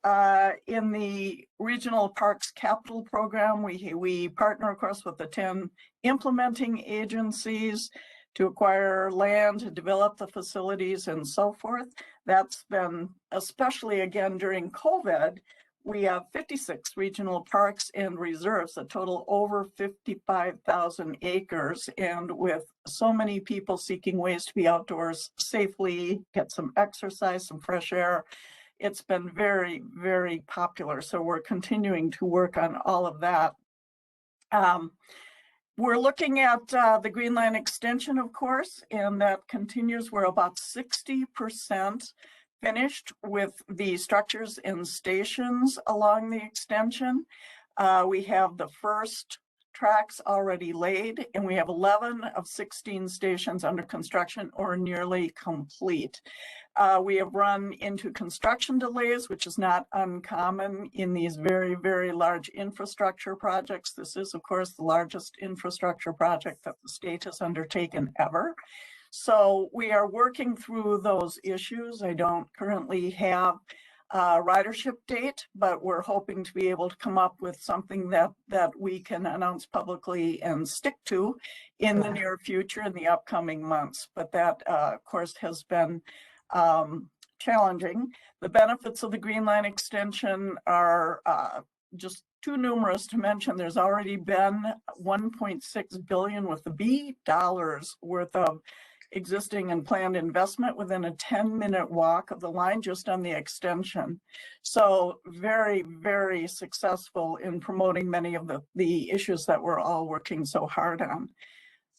In the Regional Parks Capital Program, we partner, of course, with the 10 implementing agencies to acquire land, to develop the facilities, and so forth. That's been, especially again during COVID, we have 56 regional parks and reserves that total over 55,000 acres. And with so many people seeking ways to be outdoors safely, get some exercise, some fresh air, it's been very, very popular. So we're continuing to work on all of that. We're looking at the Green Line extension, of course, and that continues. We're about 60% finished with the structures and stations along the extension. We have the first tracks already laid, and we have 11 of 16 stations under construction or nearly complete. We have run into construction delays, which is not uncommon in these very, very large infrastructure projects. This is, of course, the largest infrastructure project that the state has undertaken ever. So we are working through those issues. I don't currently have a ridership date, but we're hoping to be able to come up with something that we can announce publicly and stick to in the near future, in the upcoming months. But that, of course, has been challenging. The benefits of the Green Line extension are just too numerous to mention. There's already been $1.6 billion with the B dollars worth of existing and planned investment within a 10-minute walk of the line just on the extension. So very, very successful in promoting many of the issues that we're all working so hard on.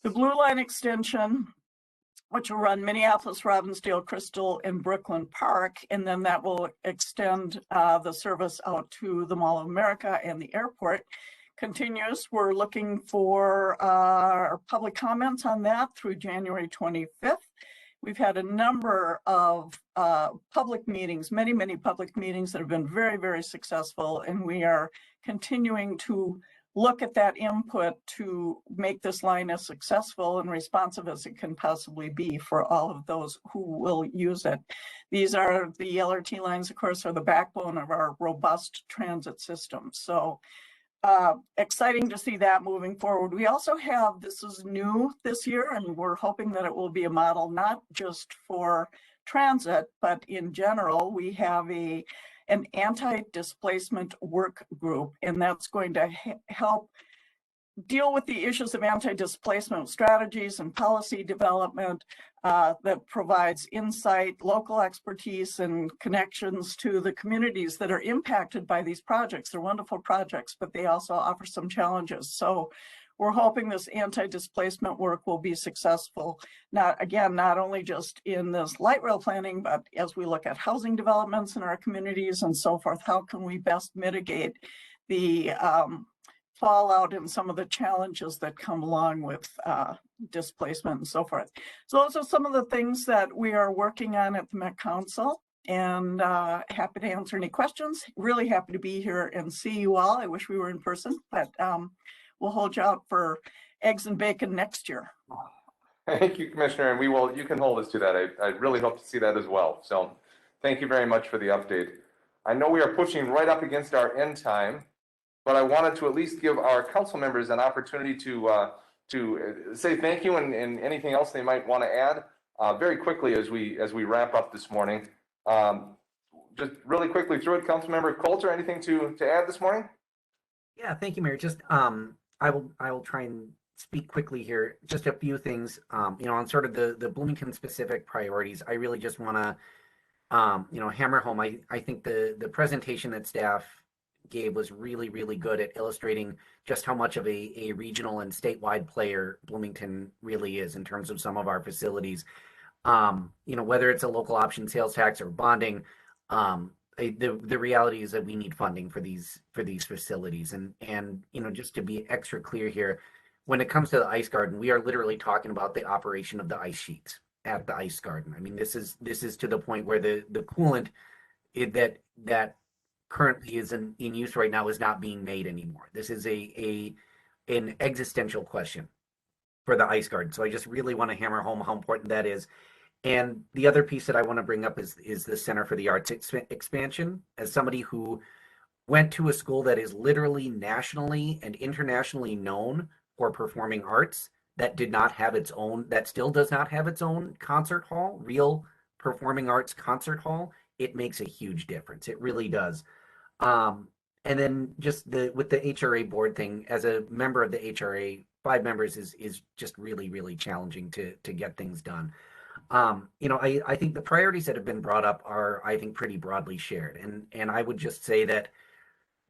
The Blue Line extension, which will run Minneapolis, Robbinsdale, Crystal, and Brooklyn Park, and then that will extend the service out to the Mall of America and the airport, continues. We're looking for our public comments on that through January 25th. We've had a number of public meetings, many public meetings that have been very, very successful, and we are continuing to look at that input to make this line as successful and responsive as it can possibly be for all of those who will use it. These are the LRT lines, of course, are the backbone of our robust transit system. So exciting to see that moving forward. We also have, this is new this year, and we're hoping that it will be a model not just for transit, but in general. We have an anti-displacement work group, and that's going to help deal with the issues of anti-displacement strategies and policy development that provides insight, local expertise, and connections to the communities that are impacted by these projects. They're wonderful projects, but they also offer some challenges. So we're hoping this anti-displacement work will be successful, not only just in this light rail planning, but as we look at housing developments in our communities and so forth. How can we best mitigate the fallout and some of the challenges that come along with displacement and so forth. So those are some of the things that we are working on at the Met Council, and happy to answer any questions. Really happy to be here and see you all. I wish we were in person, but we'll hold you out for eggs and bacon next year. Thank you, Commissioner, and you can hold us to that. I really hope to see that as well. So thank you very much for the update. I know we are pushing right up against our end time, but I wanted to at least give our council members an opportunity to say thank you and anything else they might want to add very quickly as we wrap up this morning. Just really quickly through it, Councilmember Coulter, anything to add this morning? Yeah, thank you, Mayor. Just I will try and speak quickly here. Just a few things, on sort of the Bloomington specific priorities. I really just want to hammer home. I think the presentation that staff gave was really good at illustrating just how much of a regional and statewide player Bloomington really is in terms of some of our facilities. Whether it's a local option sales tax or bonding, the reality is that we need funding for these facilities. And just to be extra clear here, when it comes to the ice garden, we are literally talking about the operation of the ice sheets at the ice garden. I mean, this is to the point where the coolant that currently is in use right now is not being made anymore. This is an existential question for the ice garden. So I just really want to hammer home how important that is. And the other piece that I want to bring up is the Center for the Arts expansion. As somebody who went to a school that is literally nationally and internationally known for performing arts, that still does not have its own concert hall, real performing arts concert hall, it makes a huge difference. It really does. And then just with the HRA board thing, as a member of the HRA, 5 members is just really challenging to get things done. I think the priorities that have been brought up are, I think, pretty broadly shared. And I would just say that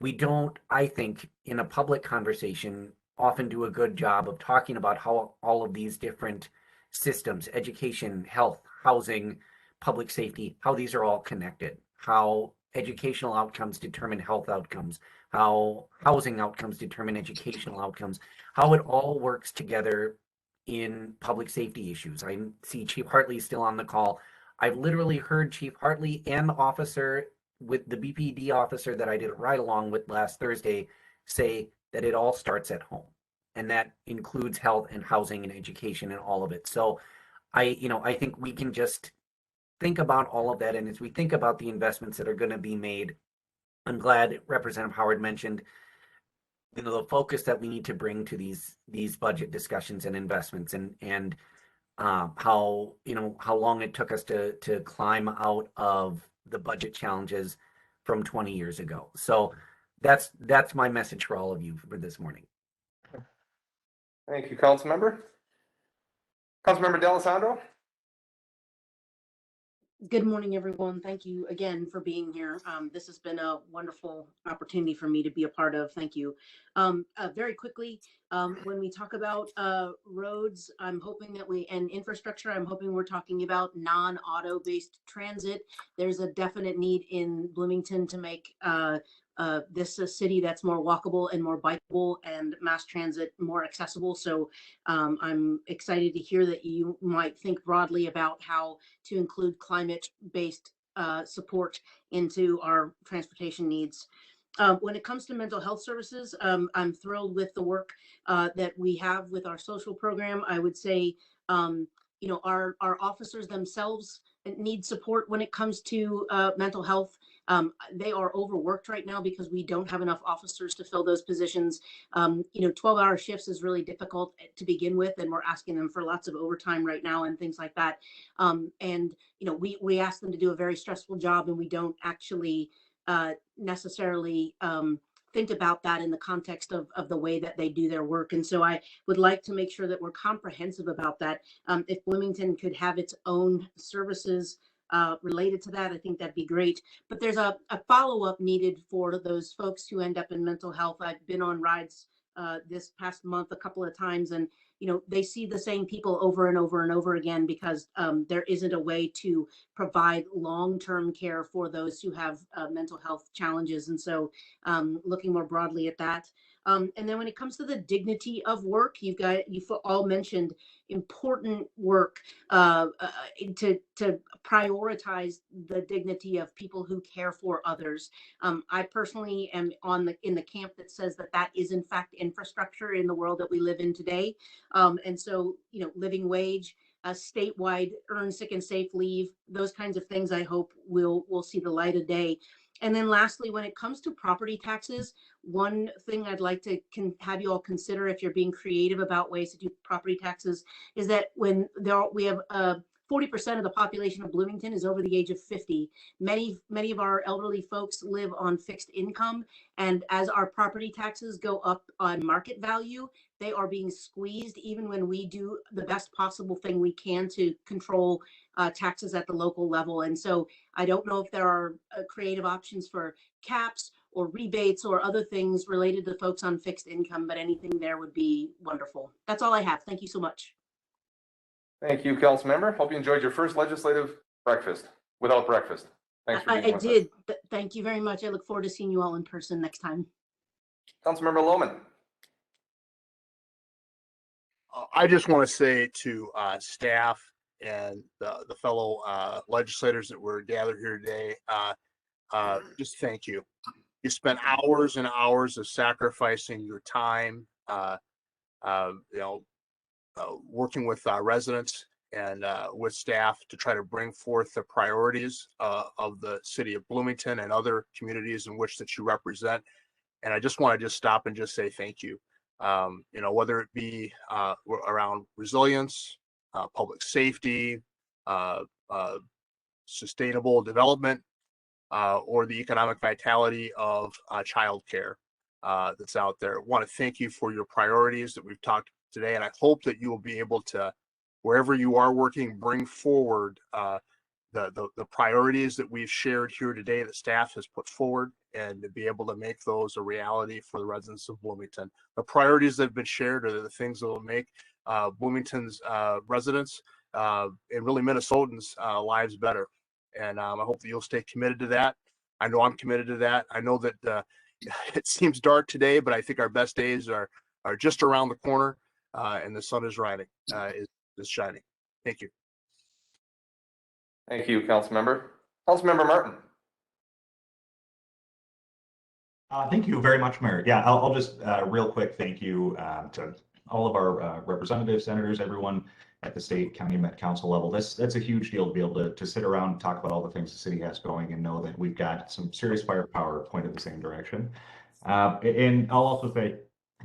we don't, I think, in a public conversation, often do a good job of talking about how all of these different systems, education, health, housing, public safety, how these are all connected, how educational outcomes determine health outcomes, how housing outcomes determine educational outcomes, how it all works together in public safety issues. I see Chief Hartley still on the call. I've literally heard Chief Hartley and the officer with the BPD officer that I did a ride along with last Thursday say that it all starts at home. And that includes health and housing and education and all of it. So I think we can just think about all of that. And as we think about the investments that are going to be made, I'm glad Representative Howard mentioned the focus that we need to bring to these budget discussions and investments, and how long it took us to climb out of the budget challenges from 20 years ago. So that's my message for all of you for this morning. Thank you, Councilmember. Councilmember D'Alessandro. Good morning, everyone. Thank you again for being here. This has been a wonderful opportunity for me to be a part of. Thank you. Very quickly, when we talk about roads, I'm hoping that and infrastructure, I'm hoping we're talking about non-auto based transit. There's a definite need in Bloomington to make this a city that's more walkable and more bikeable and mass transit more accessible. So I'm excited to hear that you might think broadly about how to include climate-based support into our transportation needs. When it comes to mental health services, I'm thrilled with the work that we have with our social program. I would say, our officers themselves need support when it comes to mental health. They are overworked right now because we don't have enough officers to fill those positions. 12-hour shifts is really difficult to begin with, and we're asking them for lots of overtime right now and things like that. We ask them to do a very stressful job, and we don't actually necessarily think about that in the context of the way that they do their work. And so I would like to make sure that we're comprehensive about that. If Bloomington could have its own services related to that, I think that'd be great. But there's a follow-up needed for those folks who end up in mental health. I've been on rides this past month a couple of times, and they see the same people over and over and over again because there isn't a way to provide long-term care for those who have mental health challenges. And so looking more broadly at that. And then when it comes to the dignity of work, you've all mentioned important work to prioritize the dignity of people who care for others. I personally am in the camp that says that is in fact infrastructure in the world that we live in today. And so, living wage, statewide earn sick and safe leave, those kinds of things, I hope will see the light of day. And then lastly, when it comes to property taxes, one thing I'd like to have you all consider if you're being creative about ways to do property taxes is that when we have 40% of the population of Bloomington is over the age of 50. Many of our elderly folks live on fixed income. And as our property taxes go up on market value, they are being squeezed even when we do the best possible thing we can to control taxes at the local level. And so I don't know if there are creative options for caps or rebates or other things related to folks on fixed income, but anything there would be wonderful. That's all I have. Thank you so much. Thank you, Councilmember. Hope you enjoyed your first legislative breakfast without breakfast. Thanks for being with us. Thank you very much. I look forward to seeing you all in person next time. Councilmember Lohman. I just want to say to staff and the fellow legislators that were gathered here today, just thank you. You spent hours and hours of sacrificing your time, working with residents and with staff to try to bring forth the priorities of the city of Bloomington and other communities in which that you represent. And I just want to stop and just say thank you. Whether it be around resilience, public safety, sustainable development, or the economic vitality of childcare that's out there. I want to thank you for your priorities that we've talked today, and I hope that you will be able to, wherever you are working, bring forward the priorities that we've shared here today that staff has put forward, and to be able to make those a reality for the residents of Bloomington. The priorities that have been shared are the things that will make Bloomington's residents and really Minnesotans' lives better. And I hope that you'll stay committed to that. I know I'm committed to that. I know that it seems dark today, but I think our best days are just around the corner, and the sun is shining. Thank you. Thank you, Councilmember. Councilmember Martin. Thank you very much, Mayor. Yeah, I'll just real quick thank you to all of our representatives, senators, everyone at the state, county, Met Council level. That's a huge deal to be able to sit around and talk about all the things the city has going and know that we've got some serious firepower pointed the same direction. And I'll also say,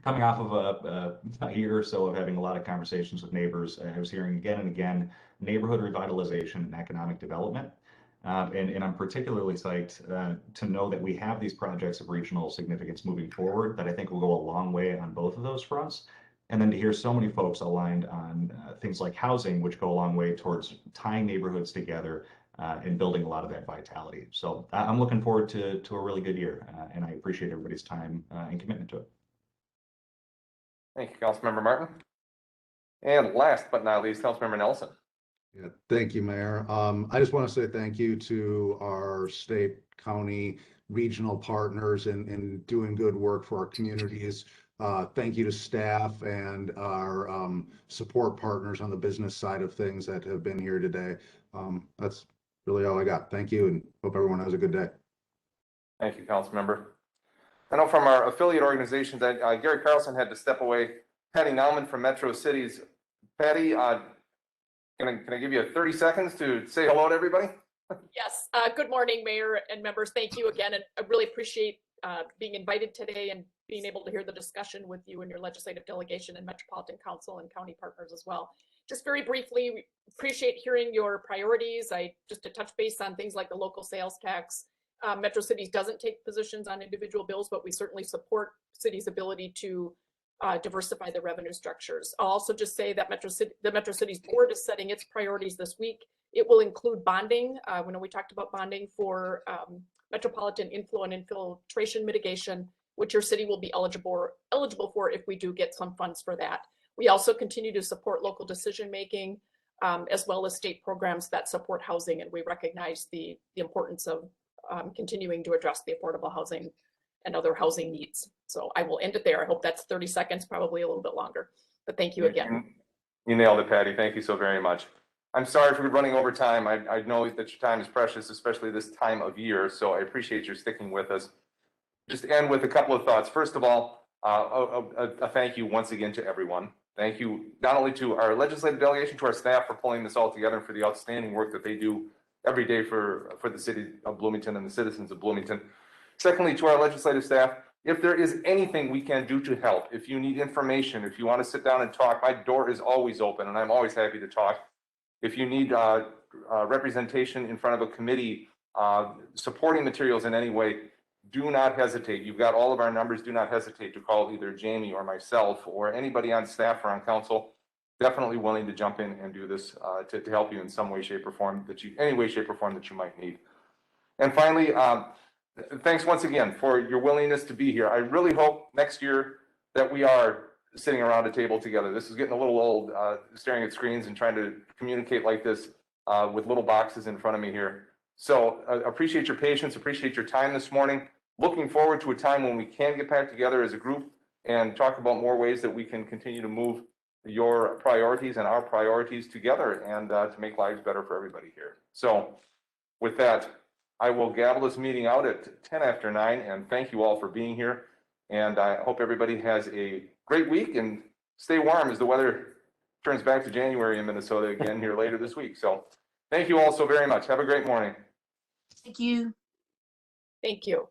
coming off of a year or so of having a lot of conversations with neighbors, I was hearing again and again neighborhood revitalization and economic development. And I'm particularly psyched to know that we have these projects of regional significance moving forward that I think will go a long way on both of those fronts. And then to hear so many folks aligned on things like housing, which go a long way towards tying neighborhoods together and building a lot of that vitality. So I'm looking forward to a really good year, and I appreciate everybody's time and commitment to it. Thank you, Councilmember Martin. And last but not least, Councilmember Nelson. Yeah, thank you, Mayor. I just want to say thank you to our state, county, regional partners in doing good work for our communities. Thank you to staff and our support partners on the business side of things that have been here today. That's really all I got. Thank you, and hope everyone has a good day. Thank you, Councilmember. I know from our affiliate organizations that Gary Carlson had to step away. Patty Nauman from Metro Cities. Patty, can I give you 30 seconds to say hello to everybody? Yes. Good morning, Mayor and members. Thank you again. And I really appreciate being invited today and being able to hear the discussion with you and your legislative delegation and Metropolitan Council and county partners as well. Just very briefly, we appreciate hearing your priorities. Just to touch base on things like the local sales tax. Metro Cities doesn't take positions on individual bills, but we certainly support cities' ability to diversify the revenue structures. I'll also just say that the Metro Cities board is setting its priorities this week. It will include bonding. When we talked about bonding for metropolitan inflow and infiltration mitigation, which your city will be eligible for if we do get some funds for that. We also continue to support local decision making, as well as state programs that support housing, and we recognize the importance of continuing to address the affordable housing and other housing needs. So I will end it there. I hope that's 30 seconds, probably a little bit longer, but thank you again. You nailed it, Patty. Thank you so very much. I'm sorry for running over time. I know that your time is precious, especially this time of year, so I appreciate your sticking with us. Just to end with a couple of thoughts. First of all, a thank you once again to everyone. Thank you not only to our legislative delegation, to our staff for pulling this all together and for the outstanding work that they do every day for the city of Bloomington and the citizens of Bloomington. Secondly, to our legislative staff, if there is anything we can do to help, if you need information, if you want to sit down and talk, my door is always open and I'm always happy to talk. If you need representation in front of a committee, supporting materials in any way, do not hesitate. You've got all of our numbers. Do not hesitate to call either Jamie or myself or anybody on staff or on council. Definitely willing to jump in and do this to help you in some way, shape, or form any way, shape, or form that you might need. And finally, thanks once again for your willingness to be here. I really hope next year that we are sitting around a table together. This is getting a little old, staring at screens and trying to communicate like this with little boxes in front of me here. So appreciate your patience, appreciate your time this morning. Looking forward to a time when we can get back together as a group and talk about more ways that we can continue to move your priorities and our priorities together and to make lives better for everybody here. So with that, I will gavel this meeting out at 10 after 9 and thank you all for being here. And I hope everybody has a great week and stay warm as the weather turns back to January in Minnesota again here later this week. So thank you all so very much. Have a great morning. Thank you. Thank you.